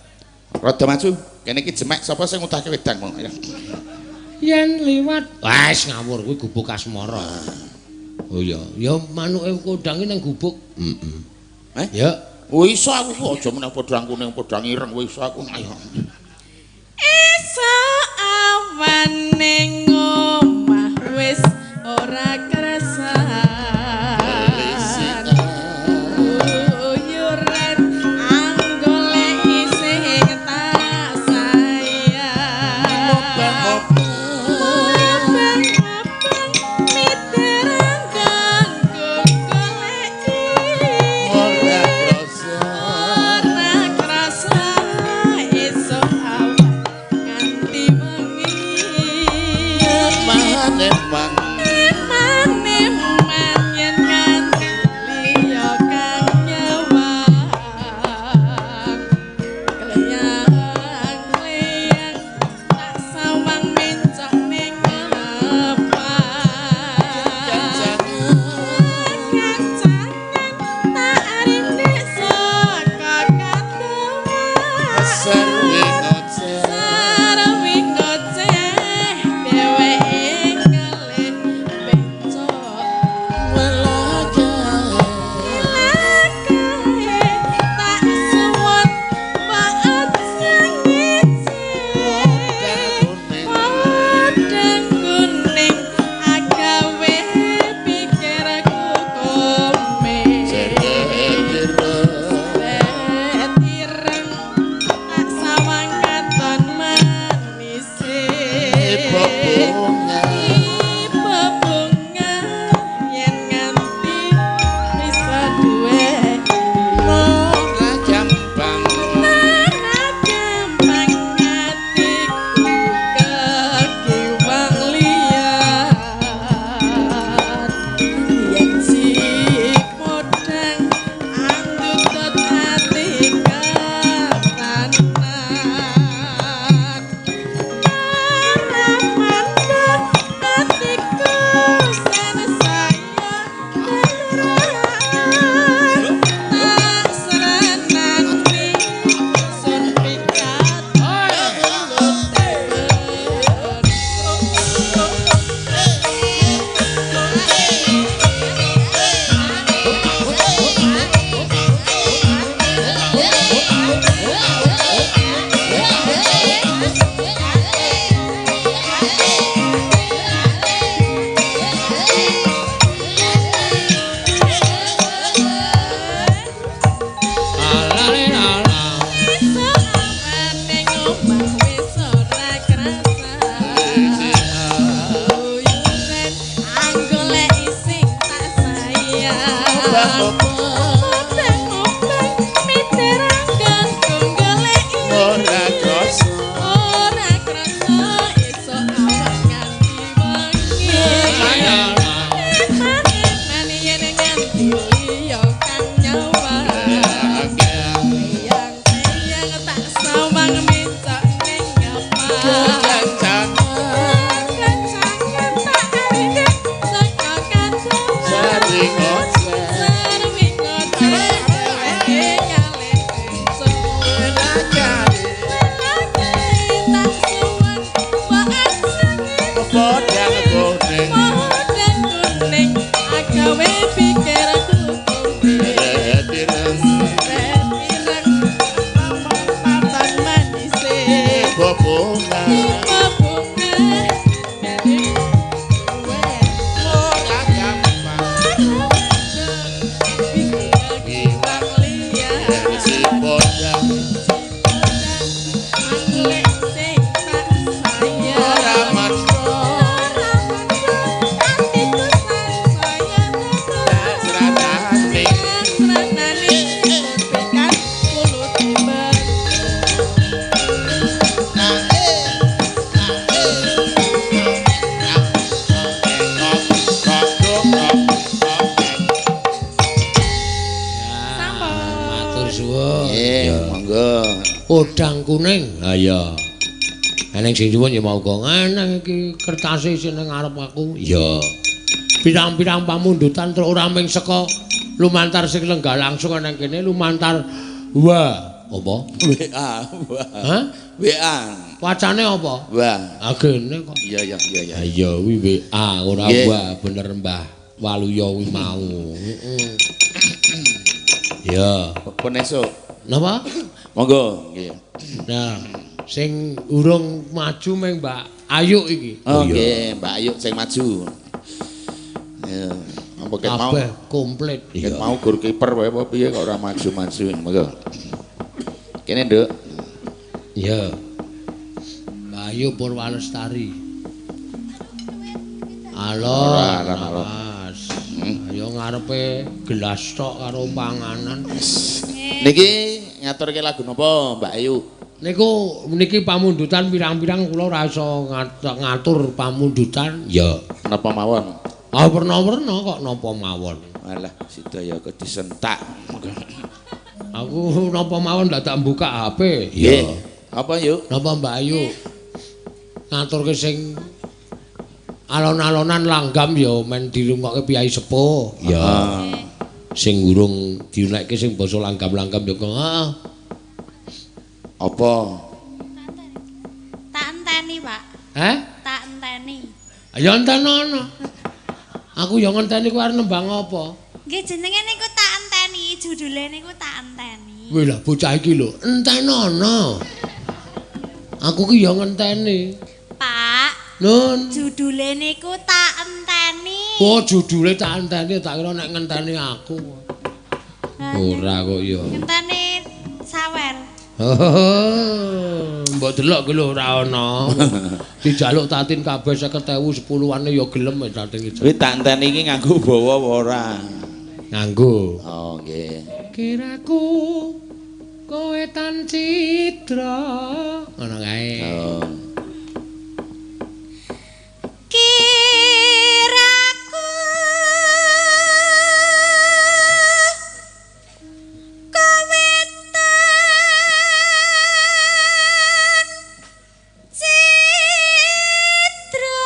Speaker 2: Rada maju. Kene iki jemek sapa sing ngutake wedang mau. Ya.
Speaker 3: Yen liwat, wis ngawur kuwi gubuk asmara. Oh iya, ya manuke kodhange nang gubuk.
Speaker 2: Eh?
Speaker 3: Ya.
Speaker 2: Oh iso aku kok aja meneh podang kuning podang ireng wis iso aku ayo.
Speaker 4: Esa awan ning omah wis ora kerasa. Uyuran anggolek sing tak sayang. Mabang miterang kanggo goleki. Ora krasa esuk awan nganti bengi.
Speaker 3: Udang kuning. Ha iya. Eneng sing suwun ya mau kok. Eneng iki kertase sing nang ngarep aku. Iya. Pirang-pirang pamundutan terus ora mung saka lumantar sing lenggah langsung nang kene lumantar apa?
Speaker 2: WA.
Speaker 3: Hah?
Speaker 2: WA.
Speaker 3: Wacane apa?
Speaker 2: Wah.
Speaker 3: Agene kok.
Speaker 2: Iya.
Speaker 3: Iya kuwi WA ora wa bener Mbah Waluya kuwi mau. Heeh. Ya.
Speaker 2: Pun esuk.
Speaker 3: Napa?
Speaker 2: Monggo, nggih.
Speaker 3: Nah, sing urung maju meng Mbak Ayu iki.
Speaker 2: Oh nggih, Mbak Ayu sing maju. Ya, apa ket mau?
Speaker 3: Kabeh komplit.
Speaker 2: Ket mau gur kiper wae apa piye kok ora maju-maju. Monggo. Kene, Nduk.
Speaker 3: Iya. Mbak Ayu Purwalestari. Halo. Mas. Ayo ngarepe gelas tok karo panganan.
Speaker 2: Niki ngaturke lagu napa, Mbak Ayu?
Speaker 3: Niki pamundutan pirang-pirang kula ora iso ngatur pamundutan. Ya,
Speaker 2: Napa mawon?
Speaker 3: Ah werna-werna kok napa mawon.
Speaker 2: Alah, sedaya kok disentak.
Speaker 3: Aku napa mawon dadak buka HP.
Speaker 2: Ya. Apa yuk?
Speaker 3: Napa Mbak Ayu? Ngaturke sing alon-alonan langgam ya men dirungokke piyai sepuh. Ya. Sing urung diunekke sing basa langgam-langgam ya kok.
Speaker 2: Apa?
Speaker 4: Tak enteni, Pak. Tak enteni.
Speaker 3: Ya entenono. Aku ya ngenteni kowe arep nembang apa?
Speaker 4: Nggih jenenge niku tak enteni, judule niku tak enteni.
Speaker 3: Wih lah bocah iki lho, entenono. Aku ki ya ngenteni.
Speaker 4: Pak,
Speaker 3: Nun.
Speaker 4: judule niku tak enteni.
Speaker 3: Oh, judule tak enteni, tak kira nek ngenteni aku. Ora kok ya.
Speaker 4: Ngenteni sawer.
Speaker 3: Mbok delok ki lho ora ana. Dijaluk tatin kabeh 50.000 10-ane ya gelem tatin iki.
Speaker 2: Kuwi tak enteni iki nganggo bawa apa ora?
Speaker 3: Nganggo.
Speaker 2: Oh, nggih.
Speaker 3: Kiraku kowe tan citra. Ngono kae.
Speaker 2: Oh.
Speaker 4: Kiraku kowe tan citra.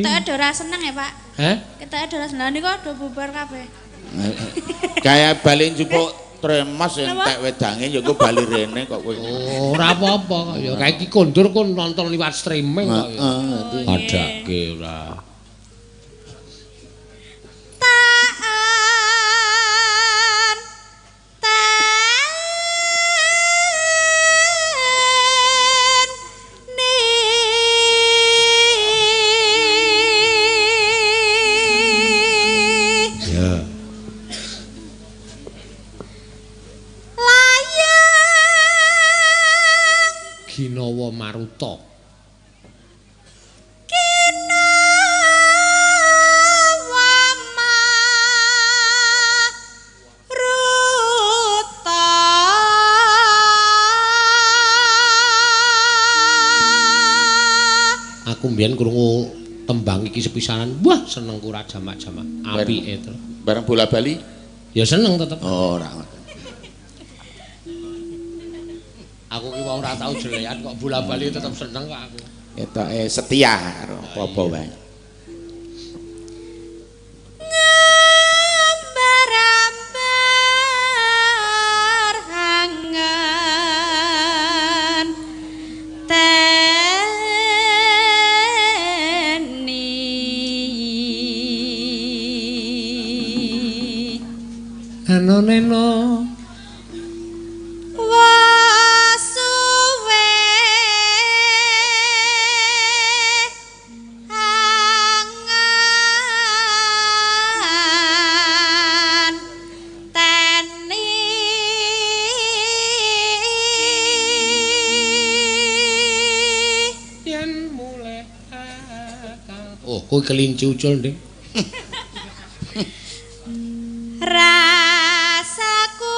Speaker 4: Kita ora seneng ya, Pak. Kita ora seneng niku do bubar kabeh.
Speaker 2: Kayak bali njupuk tremas entek wedange ya engko bali rene kok kowe.
Speaker 3: Ora apa-apa kok ya kae iki kondur kon nonton liwat streaming kok ya.
Speaker 2: Heeh.
Speaker 3: Adake ora. Ginawa Maruta. Aku mbiyen krungu tembang iki sepisanan, wah senengku ra jamak-jamak. Apike to.
Speaker 2: Bareng bola bali?
Speaker 3: Ya seneng tetep.
Speaker 2: Oh, ora.
Speaker 3: Aku ki wong ora tau jelekan kok bola-bali tetep seneng kok aku.
Speaker 2: Ketoke setia karo apa wae.
Speaker 3: Neno
Speaker 4: wasuwe angan teni
Speaker 3: yen mulai oh kowe kelinci ucul Nding.
Speaker 4: rasaku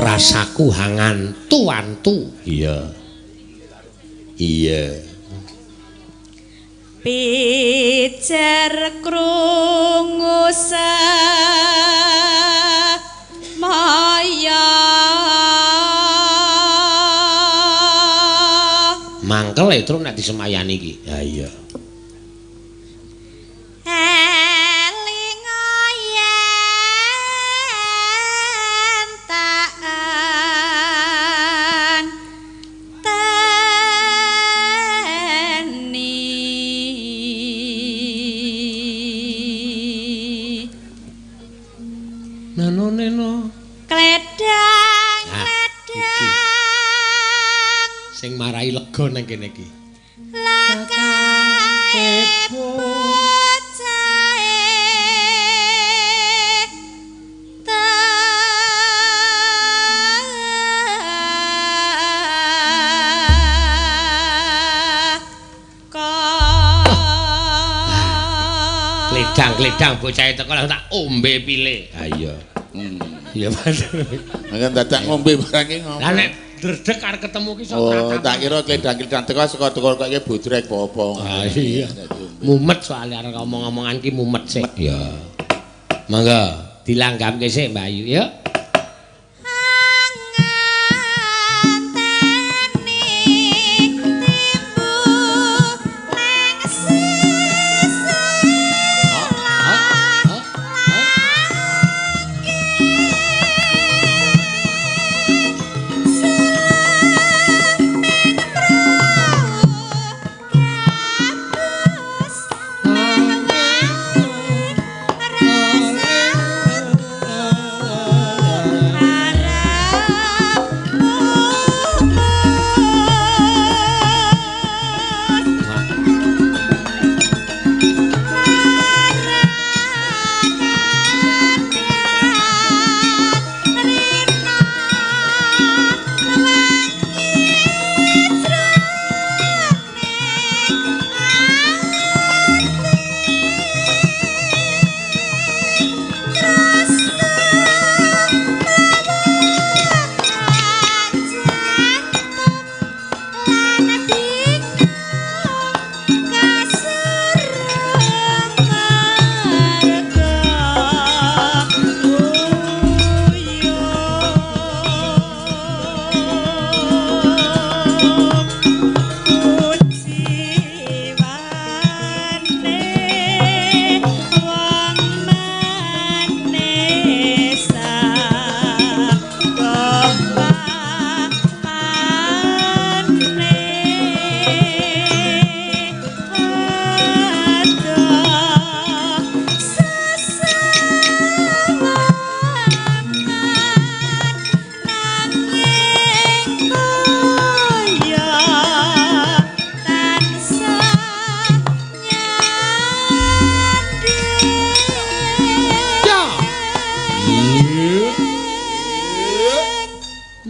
Speaker 3: rasaku hangan tuantu. Iya. Iya.
Speaker 4: pijer krungu maya
Speaker 3: Mangkel itu nek disemayani iki. Ya iya. Neno
Speaker 4: kledang
Speaker 3: sing marai lega nang kene iki
Speaker 4: lakae bocahe
Speaker 3: Gledang bocahe teko langsung tak ombe pile. Ha iya. Iya bener.
Speaker 2: Nek dadak ngombe barang iki ngopo?
Speaker 3: Lah nek dredeg arep ketemu ki sok
Speaker 2: Oh, tak kira gledang-gledang teko saka kok iki bodrek apa.
Speaker 3: Ah iya. Mumet soalnya arek ngomong-ngomongan ki mumet sik. Ya. Mangga dilanggamke sik Mbak Ayu ya.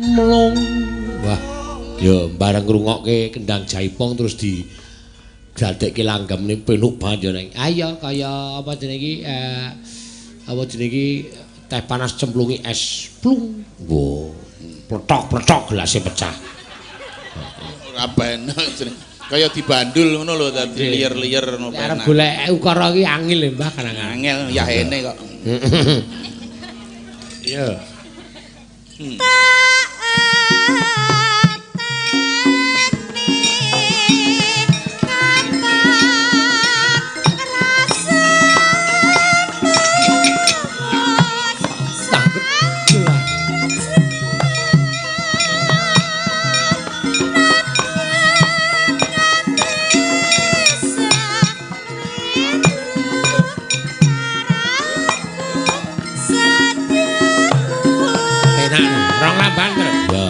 Speaker 3: Mlung. Wah. Ya bareng ngrungokke kendang jaipong terus di dadekke langgamne penuk banget ya neng. Ayo kaya apa jenenge iki apa jenenge iki teh panas cemplungi es plung. Wo. Pletok-pletok gelasé pecah.
Speaker 2: Ora bener jeneng. Kaya dibandul ngono lho dadi liyer-liyer ngono
Speaker 3: penak. Arep golek ukara iki angel lho Mbah kanang.
Speaker 2: Angel ya ene kok.
Speaker 3: Iya. Rong lamban terus. Ya.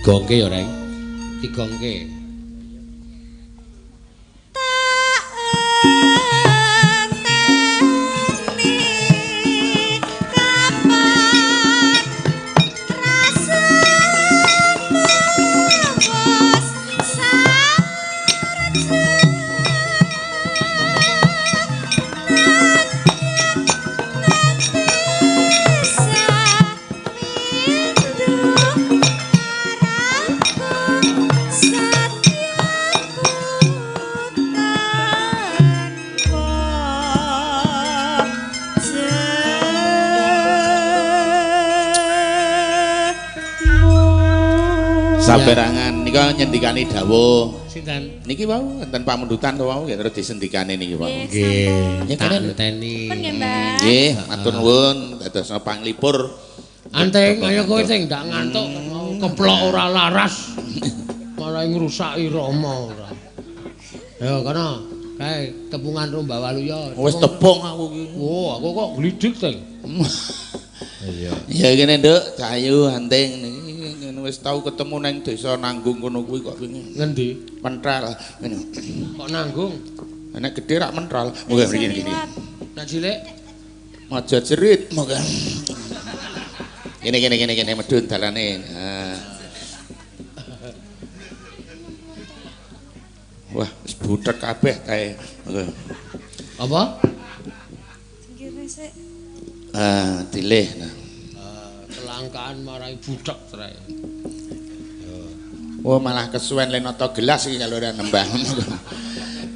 Speaker 3: Digongke ya, Reng. Digongke.
Speaker 2: Saperangan nika nyendikani dawuh.
Speaker 3: Sinten?
Speaker 2: Niki wau enten pamundutan to wau terus disendikane niki wau.
Speaker 3: Nggih. Tak enteni.
Speaker 4: Pun nggih, Mbah.
Speaker 2: Nggih, matur nuwun dados panglipur.
Speaker 3: Anteng ayo kowe sing ndak ngantuk keplok ora laras. Malah ngrusaki Rama ora. Ya kono kae tepungan Romba Waluya.
Speaker 2: Wis tepung aku iki.
Speaker 3: Oh, aku kok glidik teng. Iya.
Speaker 2: Ya kene, Nduk, Cahayu Anting niki ngono wis tau ketemu nang desa Nanggung kono kuwi kok wingi.
Speaker 3: Ngendi?
Speaker 2: Mentral.
Speaker 3: Kok Nanggung?
Speaker 2: Nek gedhe rak mentral. Moga mriki.
Speaker 3: Nek cilik
Speaker 2: Maja cerit moga. Kene medun dalane. Wah, wis butek kabeh kae.
Speaker 3: Apa?
Speaker 4: Pinggire sik.
Speaker 2: Dilih.
Speaker 3: Kelangkaan marai butek trae.
Speaker 2: Oh, malah kesuwen lenata gelas iki kalau ora nembah.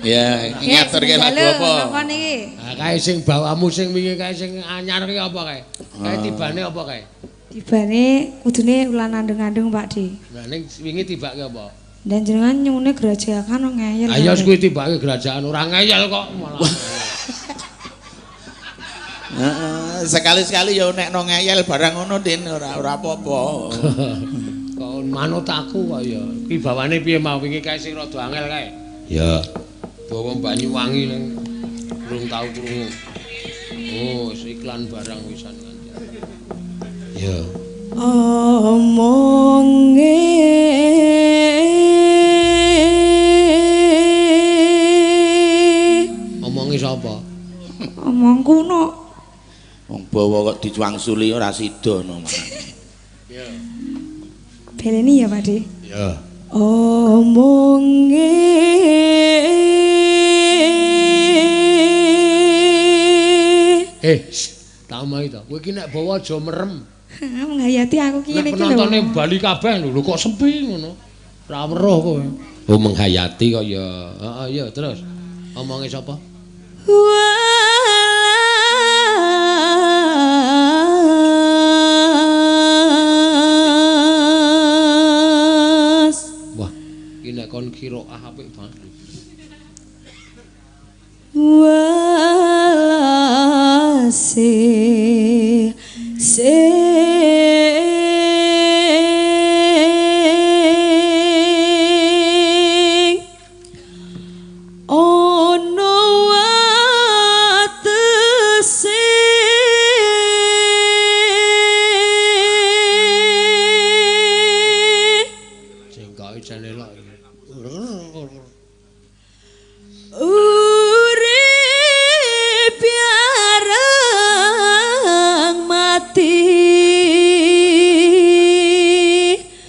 Speaker 2: Ya, ngaturke lagu apa?
Speaker 4: Apa niki?
Speaker 3: Kae sing bawamu sing wingi kae sing anyar ki apa kae? Kae tibane apa kae?
Speaker 4: Tibane kudune ulan andeng-andeng Pak Di.
Speaker 3: Lah ning wingi tibake apa?
Speaker 4: Dan jenengan nyune gerajakan ngeyel.
Speaker 3: Ayo kuwi tibake gerajakan ora ngeyel kok malah.
Speaker 2: Sekali-sekali ya nek no ngeyel barang ngono Din ora apa-apa.
Speaker 3: Kok manut aku kok ya. Ki bawane piye mau wingi kae sing rada angel kae? Ya. Bawa Banyuwangi ning urung tau krungu. Oh, iklan barang wisan kan. Ya. Omongi sapa?
Speaker 4: Omong kuno.
Speaker 2: Wong bawa kok dicuangsuli ora sida no.
Speaker 3: Ya.
Speaker 4: Beleni ya Pak Di.
Speaker 3: Ya. Tak omahi to. Kowe iki nek bawa aja merem.
Speaker 4: Menghayati aku ki ngene iki lho.
Speaker 3: Penontonne bali kabeh lho kok sepi ngono. Ora weruh kowe. Oh menghayati kok ya. Heeh ya terus. Omonge sapa? Wah, iki nek kon qiraah apik banget.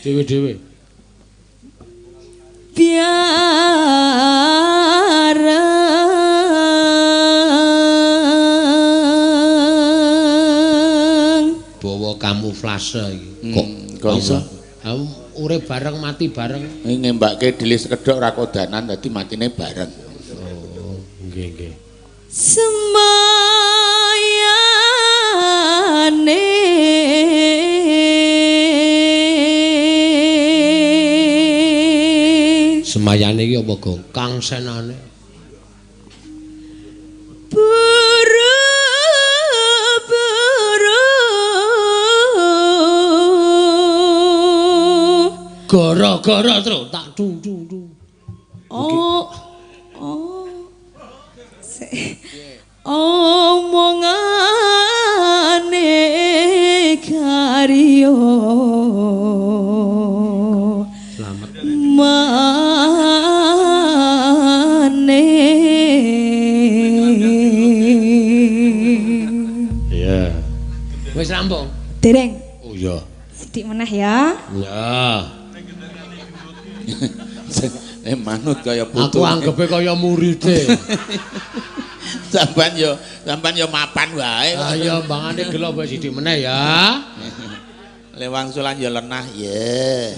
Speaker 3: Dewe-dewe. Bawa kamuflase iki.
Speaker 2: Kok iso?
Speaker 3: Urip bareng mati bareng.
Speaker 2: Ini ngembake dili sekedhok ra kodanan dadi matine bareng.
Speaker 3: Oh, nggih nggih.
Speaker 4: Semayane
Speaker 3: Semayane iki apa, Gong? Kang senane. Gara-gara terus tak dung.
Speaker 4: Oh. Omongane karyo.
Speaker 3: Selamat.
Speaker 4: Mane.
Speaker 3: Iya. Wis rampung.
Speaker 4: Dereng.
Speaker 3: Oh iya.
Speaker 4: Sithik meneh ya.
Speaker 3: Ya.
Speaker 2: Manut kaya putu.
Speaker 3: Aku anggepe kaya muride.
Speaker 2: Sampan yo mapan wae.
Speaker 3: Ayo mbangane gelo wis sithik meneh ya.
Speaker 2: Lewang sulan yo lenah ye.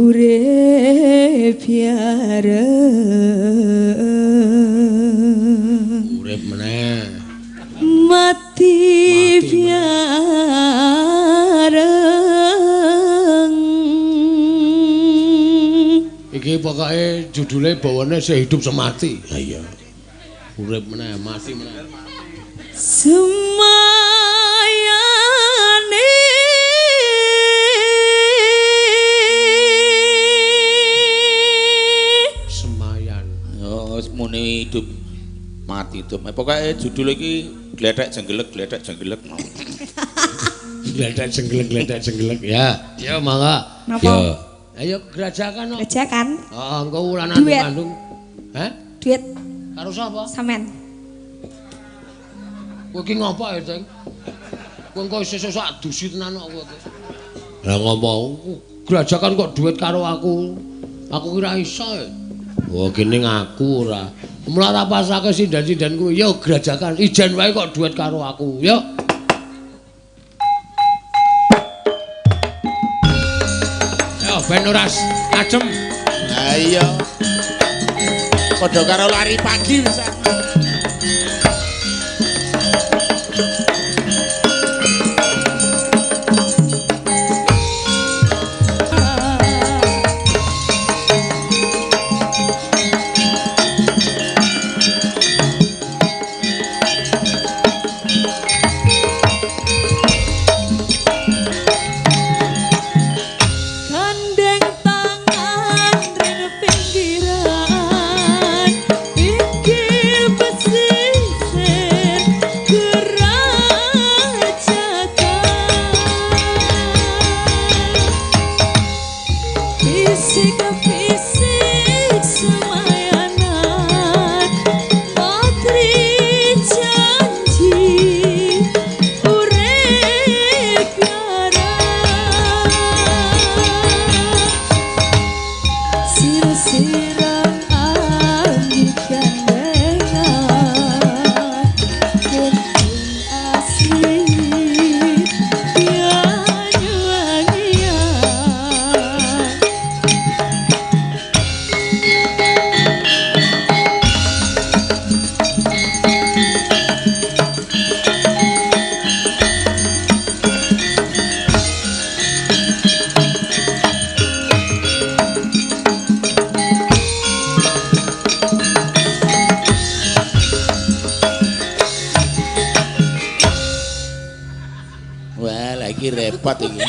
Speaker 4: Urip bareng.
Speaker 3: Urip meneh.
Speaker 4: Mati bareng.
Speaker 3: Iki pokoke judule bawane sehidup semati. Ha iya. Urip meneh, mati meneh.
Speaker 4: Semayane
Speaker 3: semayan.
Speaker 2: Yo wis muni hidup mati itu. Pokoknya judul iki gledek jenggelek.
Speaker 3: Gledek jenggelek ya. Ya mangga.
Speaker 4: Napa?
Speaker 3: Ayo gerajakan no.
Speaker 4: Gerajakan.
Speaker 3: Heeh, engko wulanan Bandung. Hah?
Speaker 4: Duit.
Speaker 3: Karo sapa?
Speaker 4: Sampean.
Speaker 3: Kowe iki ngopo ya, Ceng? Kowe engko sesuk sak dusi tenan kok kowe. Lah ngomong gerajakan kok duit karo aku. Aku kira iso. Oh, kene ngaku ora. Mula pasake sindan-sindan kuwi, yo gerajakan ijen wae kok duit karo aku. Yo. Yo ben ora adem.
Speaker 2: Ha iya. Padha karo lari pagi bisa. Repot iki.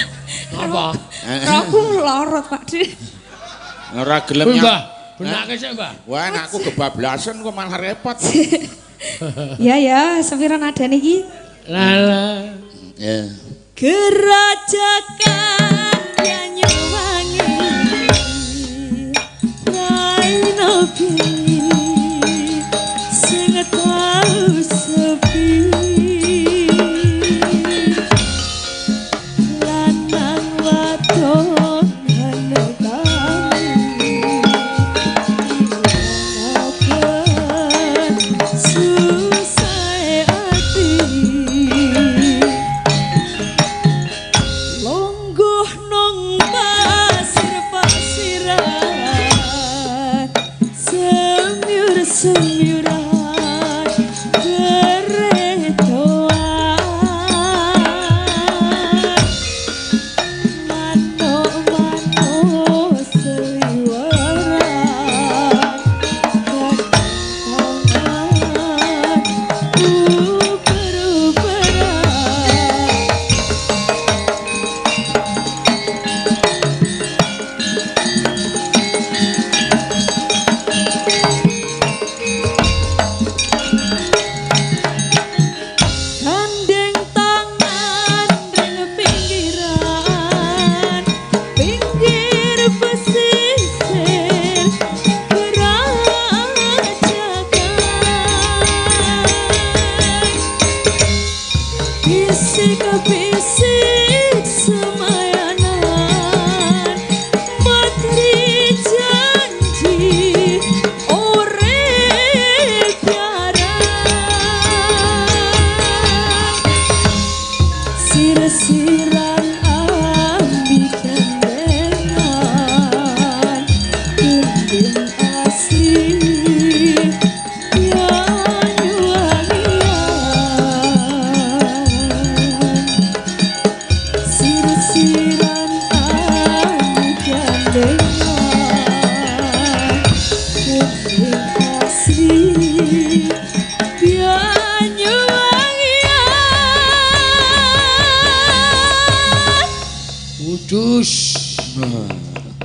Speaker 3: Apa?
Speaker 4: Aku lorot, Pak Dik.
Speaker 2: Ora gelem ya.
Speaker 3: Mbah, benake sik, Mbah.
Speaker 2: Wah, anakku kebablasan kok malah repot.
Speaker 4: Ya, sepira nadane iki?
Speaker 3: Lala.
Speaker 2: Ya.
Speaker 4: Gerajakan Banyuwangi. Raino bini sing tau sepi.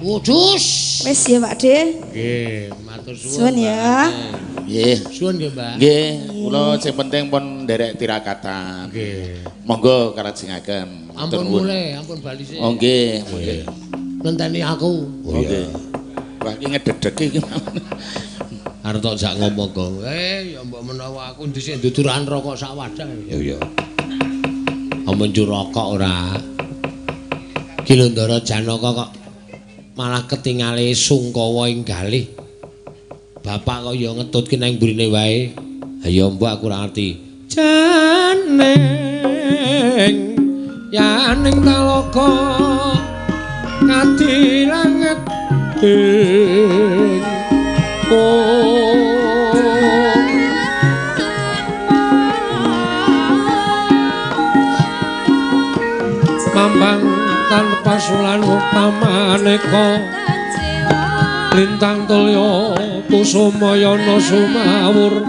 Speaker 3: Wudus.
Speaker 4: Wis ya Pak De.
Speaker 3: Nggih, matur suwun.
Speaker 4: Suwun ya.
Speaker 2: Nggih.
Speaker 3: Suwun nggih, Mbak.
Speaker 2: Nggih, kula sing penting pun nderek tirakatan.
Speaker 3: Nggih.
Speaker 2: Monggo karajengaken.
Speaker 3: Ampun mulai, ampun bali sih.
Speaker 2: Oh nggih, nggih.
Speaker 3: Ngenteni aku.
Speaker 2: Nggih. Wah iki ngededek iki.
Speaker 3: Arep tok jak ngomong kok. Ya mbok menawa aku dhisik duduran rokok sak wadah. Ya. Amun rokok ora. Ki lho Ndara Janaka kok malah ketingale Sungkawa ing galih. Bapak kok ya ngetutke nang mburine wae. Ha ya mbok aku ora ngerti. Janeng yaning talaka ngati langit Mambang tanpa sulan pamaneka lintang tulya kusumayana sumawur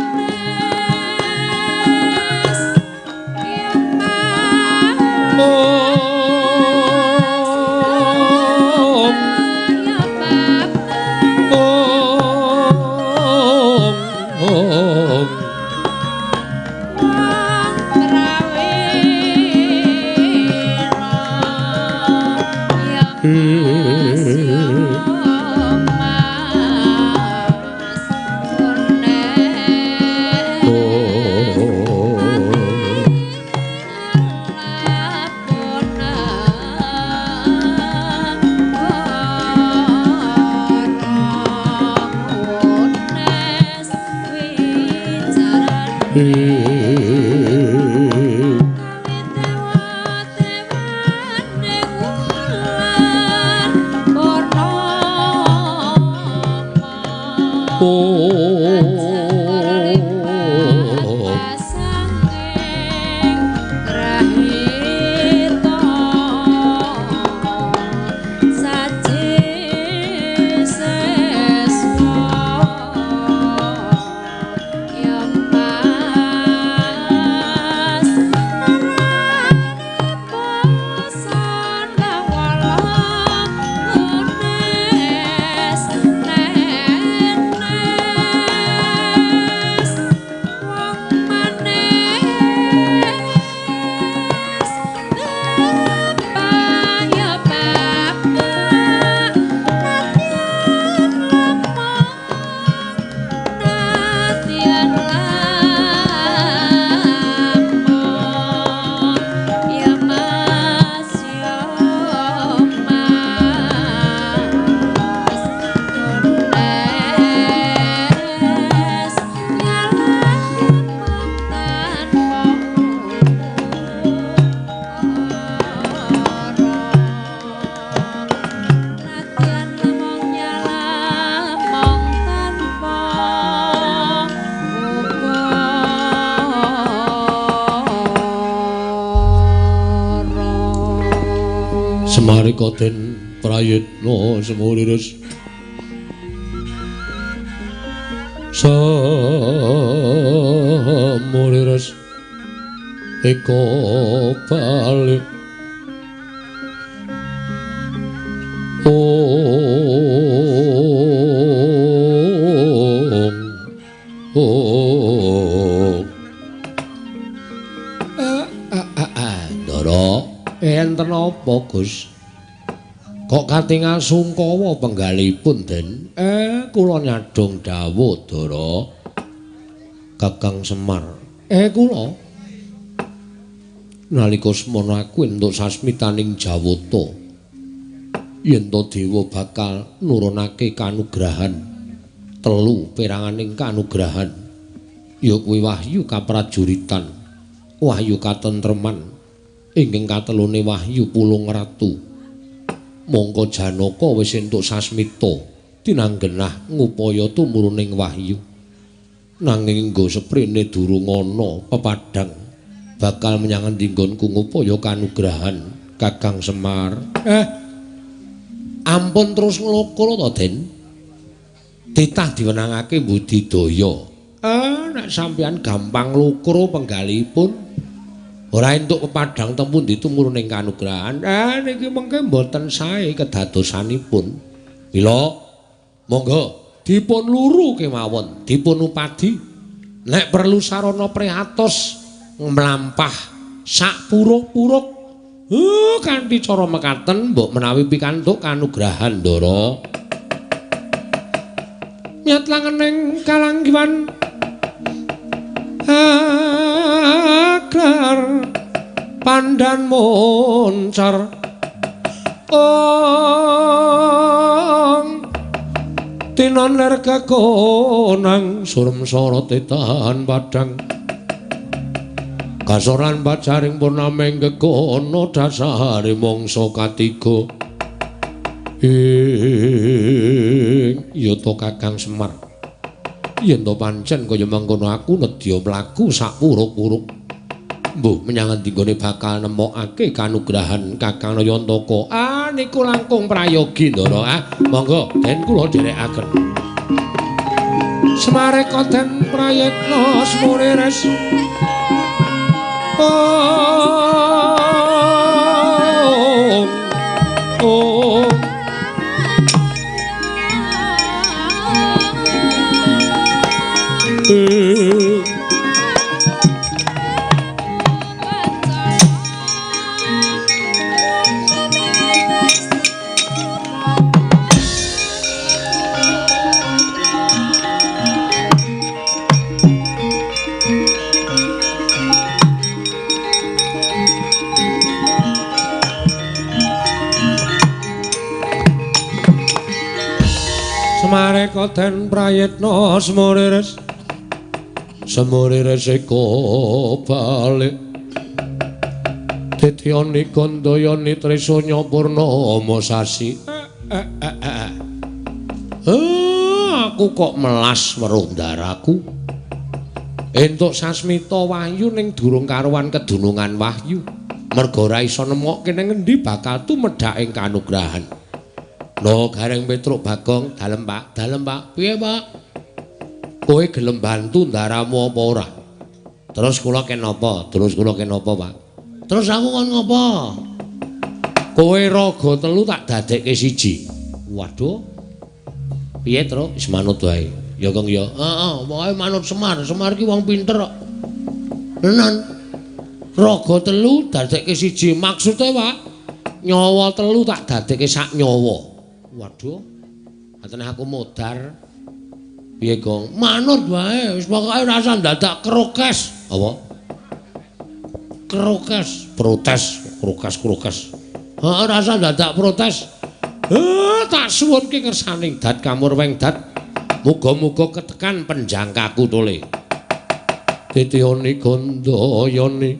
Speaker 3: Semarika den prayitna semulirus semulirus eko balik Ndara enten apa Gus? Kok katingal Sungkawa penggalipun Den? Kula nyadong dawuh Dara. Kakang Semar. Kula nalika semana aku entuk sasmitaning Jawata. Yen to dewa bakal nurunake kanugrahan 3 peranganing kanugrahan. Ya kuwi wahyu kaprajuritan, wahyu katentreman, inggih katelune wahyu pulung ratu. Mongko Janaka wis entuk sasmita tinanggenah ngupaya tumuruning wahyu. Nanging nggo seprene durung ana pepadhang bakal menyang endi nggonku ngupaya kanugrahan Kakang Semar. Ampun terus nglokol to Den. Titah diwenangake budidaya. Nek sampeyan gampang lukro penggalipun ora entuk pepadhang tempun ditumuruning kanugrahan. Niki mengke mboten sae kedadosanipun. Mila Monggo dipun luru kemawon, dipun upadi. Nek perlu sarana priatos mlampah sak puruk-puruk. Kanthi cara mekaten mbok menawi pikantuk kanugrahan Ndara. Nyat langening kalanggiwan aklar pandan moncar tinon ler kakonang surem sorot etan padang kasoran bacaring purnameng kekono dasare mangsa katiga yata Kakang Semar yen to pancen kaya mangkono aku nedya mlaku sak puruk-puruk mbuh menyang endi gone bakal nemokake kanugrahan Kakang Nayantaka niku langkung prayogi Ndara monggo den kula dherekaken Semareka den prayekna semure res Semareka den prayitna semore resiko balik Dityani Gandayani Trisanya Purnama sasi aku kok melas weruh ndaraku entuk sasmita wahyu ning durung karuan kedunungan wahyu merga ora iso nemokke ning endi bakal tumedhak ing kanugrahan. Lho Gareng Petruk Bagong, dalem Pak, dalem Pak. Piye Pak? Kowe gelem bantu ndaramu apa ora? Terus kula kenapa? Terus kula kenapa Pak? Terus aku kon ngopo? Kowe raga telu tak dadekke siji. Waduh. Piye Tru? Wis manut wae. Ya Kang ya. Heeh, pokoke manut Semar. Semar ki wong pinter kok. Tenan. Raga telu dadekke siji. Maksude Pak, nyawa telu tak dadekke sak nyawa. Waduh, katene aku modar. Piye, Gong? Manut wae, wis pokoke ora usah dadak krokes. Apa? Krokes, krokes. Heeh, ora usah dadak protes. Tak suwunke kersaning dat kamur weng dat. Muga-muga ketekan penjangkaku tole. Dityani Gandayani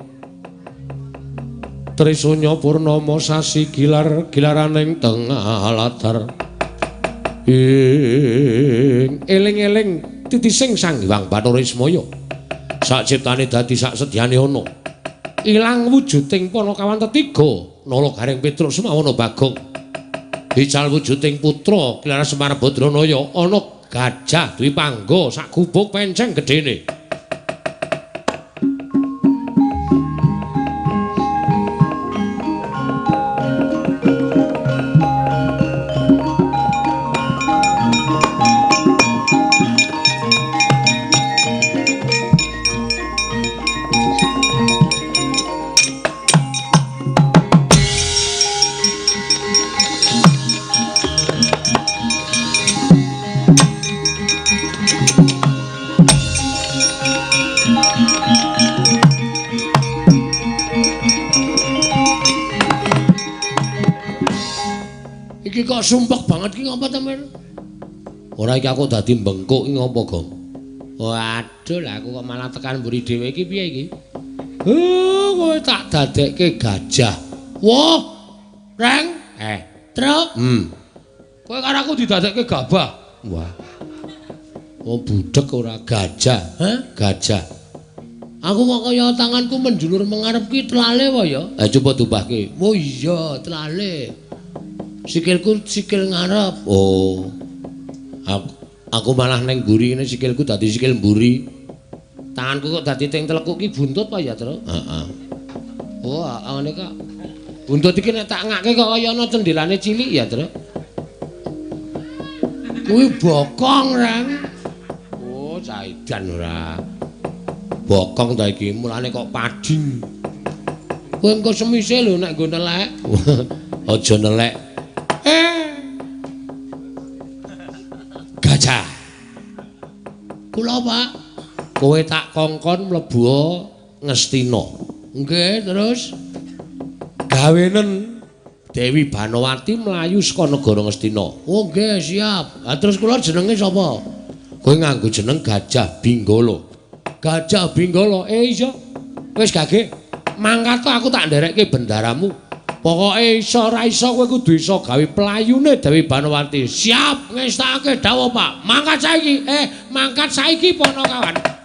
Speaker 3: Trisanya Purnama sasi gilaraning tengah latar eling-eling titising Sang Hyang Bathara Ismaya sak ciptane dadi sak sedyane ana ilang wujuding Panakawan tetiga Nala Gareng Petruk Sumawana Bagong bical wujuding putra Kilara Semar Badranaya ana gajah duwi pangga sak gubuk penceng gedene. Iki kok sumpek banget ki ngapa ta, Men? Ora iki aku dadi bengkuk ki ngapa, Gong? Waduh, lah aku kok malah tekan mburi dhewe iki piye iki? Kowe tak dadekke gajah. Wah, Reng. Truk. Kowe karo aku didadekke gabah. Wah. Oh, budhek ora gajah. Gajah. Aku kok kaya tanganku menjulur mengarep ki telale wae ya. Coba tubahke. Oh iya, telale. Sikilku sikil ngarep. Oh. Aku malah neng mburi ngene sikilku dadi sikil mburi. Tanganku kok dadi teng telekuk ki buntut apa ya, Tru? Heeh. Oh, ngene kok. Buntut iki nek tak ngake kok kaya ana cendelane cilik ya, Tru. Kuwi bokong, Rang. Oh, caidan ora. Bokong ta iki, mulane kok pading. Kowe engko semise lho nek nggo nelek. Aja nelek. Gajah. Kula, Pak. Kowe tak kongkon mlebu Ngastina. Nggih, terus gawenen Dewi Banowati mlayu saka negara Ngastina. Oh, nggih, siap. Lah terus kula jenenge sapa? Kowe nganggo jeneng Gajah Binggala. Gajah Binggala. Iya. Wis gage. Mangkat aku tak nderekke bendaramu. Pokoke iso ora iso kowe kudu iso gawe playune Dewi Banowati. Siap, ngestakake dawuh, Pak. Mangkat saiki. Mangkat saiki pono kawan.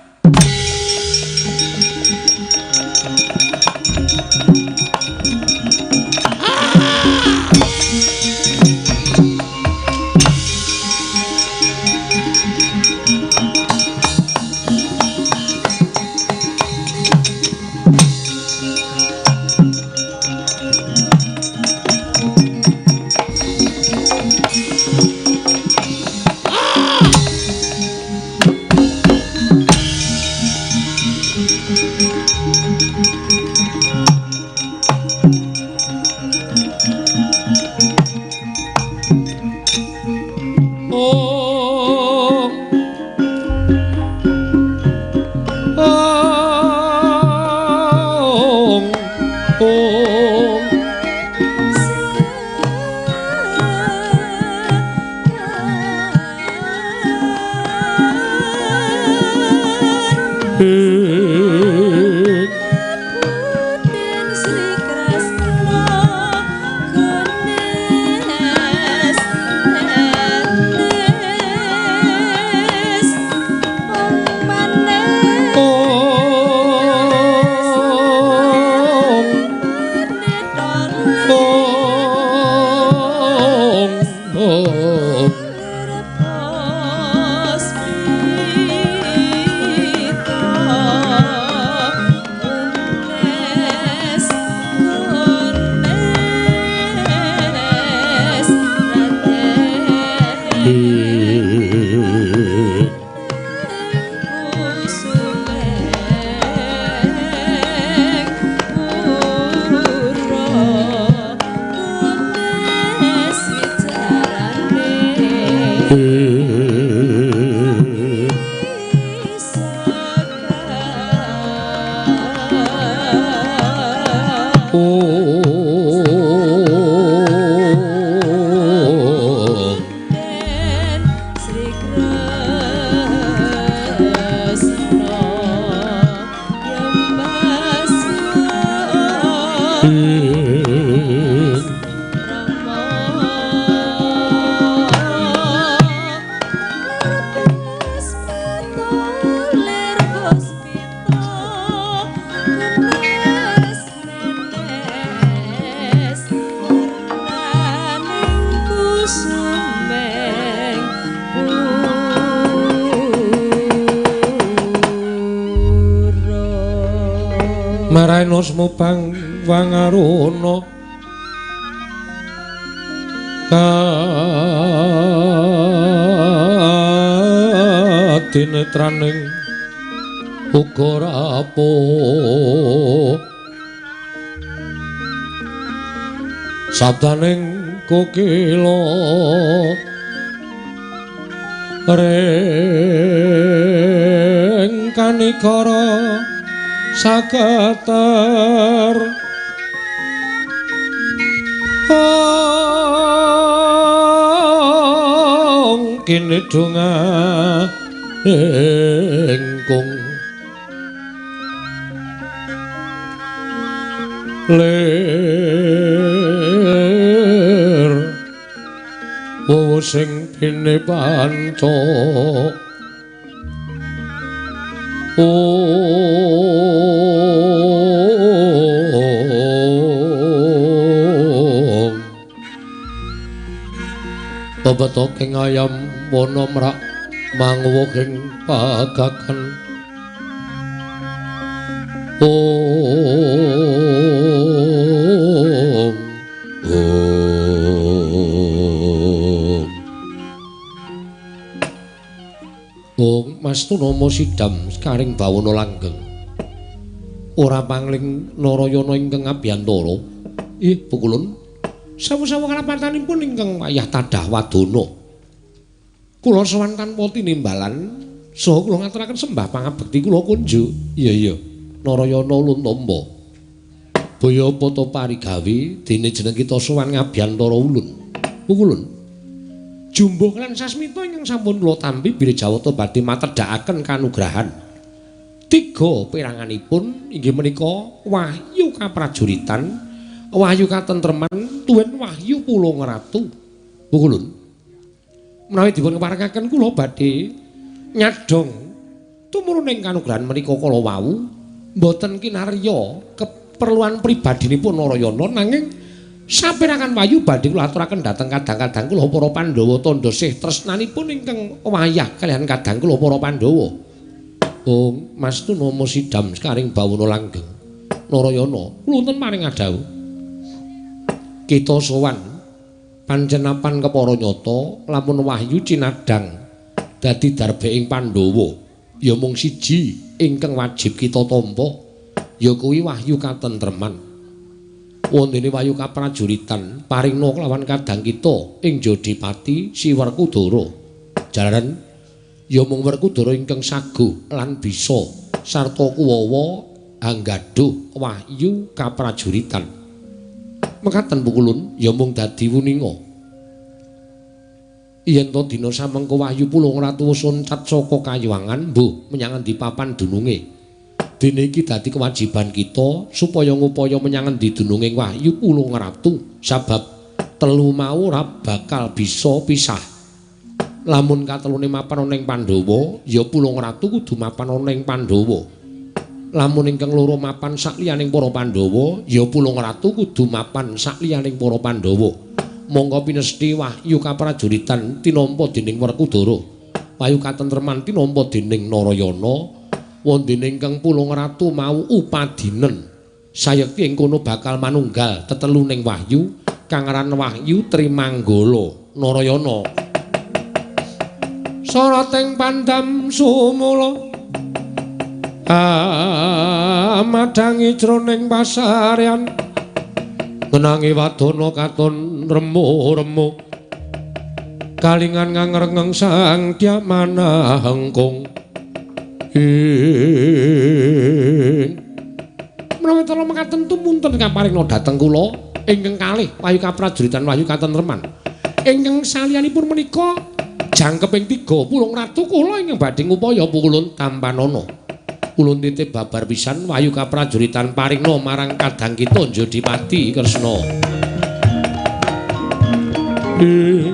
Speaker 3: Mupang wangaruna katinetraning uga rapuh sabdaning kokila ring kanikara sakatar kini dunga engkung ler wowo sing pine panca Babatoking ayam wana mrak manguwuking pagakan Mastunama Sidam karing bawana langgeng. Ora pangling Narayana ingkang abiyantara. Ih, pukulun. Sawu-sawu kalapatanipun ingkang wayah tadah wadana. Kula sowan tanpa tinimbalan saha kula ngaturaken sembah pangabekti kula kunjuk. Iya. Narayana ulun tamba. Baya apa ta parigawe dene jeneng kita sowan ngabiyantara ulun. Pukulun. Jumbuh lan sasmita ingkang sampun kula tampi bilih Jawata badhe matedhakaken kanugrahan. 3 peranganipun inggih menika wahyu kaprajuritan, wahyu katentreman, tuwin wahyu Pulung Ratu. Pukulun. Menawi dipun keparakaken kula badhe nyadong tumuruning kanugrahan menika kala wau mboten kinarya keperluan pribadinipun Narayana nanging sapirakan wayu badhe kula aturaken dhateng kadang-kadang kula para Pandhawa tandha sih tresnanipun ingkang wayah kalihan kadang kula para Pandhawa. Oh, Mastunama Sidam karing bawana langgeng. Narayana, kula wonten maring adhau. Kita sowan pancenapan kepara nyata lamun wahyu cinadang dadi darbeking Pandhawa. Ya mung siji ingkang wajib kita tampa, ya kuwi wahyu katentreman. Wondene wahyu kaprajuritan paringna kelawan kadang kita ing Jodipati Si Werkudara. Jalaran ya mung Werkudara ingkang saguh lan bisa sarta kuwawa anggadhuh wahyu kaprajuritan. Mekaten pukulun ya mung dadi wuninga. Yen to dina samengko wahyu Pulung Ratu wis oncat saka kayuwangan mbuh menyang endi papan dununge. Dene iki dadi kewajiban kita supaya ngupaya menyang endi dununging wahyu Pulung Ratu sabab telu mau ora bakal bisa pisah. Lamun katelune mapan ana ing Pandhawa ya Pulung Ratu kudu mapan ana ing Pandhawa. Lamun ingkang loro mapan sakliyaning para Pandhawa ya Pulung Ratu kudu mapan sakliyaning para Pandhawa. Monggo pinesti wahyu kaprajuritan tinampa dening Werkudara. Wahyu katentreman tinampa dening Narayana. Wondene ingkang Pulung Ratu mau upadinen sayekti ing kono bakal manunggal teteluning wahyu kang aran wahyu Trimanggala Narayana. Sarating pandam sumula madangi jroning pasarean menangi wadana katon remu-remu kalingan ngangrengeng sang Dyamana hengkung. Menawi kala mekaten tumunten kaparingna dhateng kula ingkang kalih wahyu kaprajuritan wahyu katentreman. Ingkang saliyanipun menika jangkeping 3 Pulung Ratu kula ingkang badhe ngupaya pukulun tampanana. Ulun titip babar pisan wahyu kaprajuritan paringna marang kadang kita Jodipati Kresna.
Speaker 5: See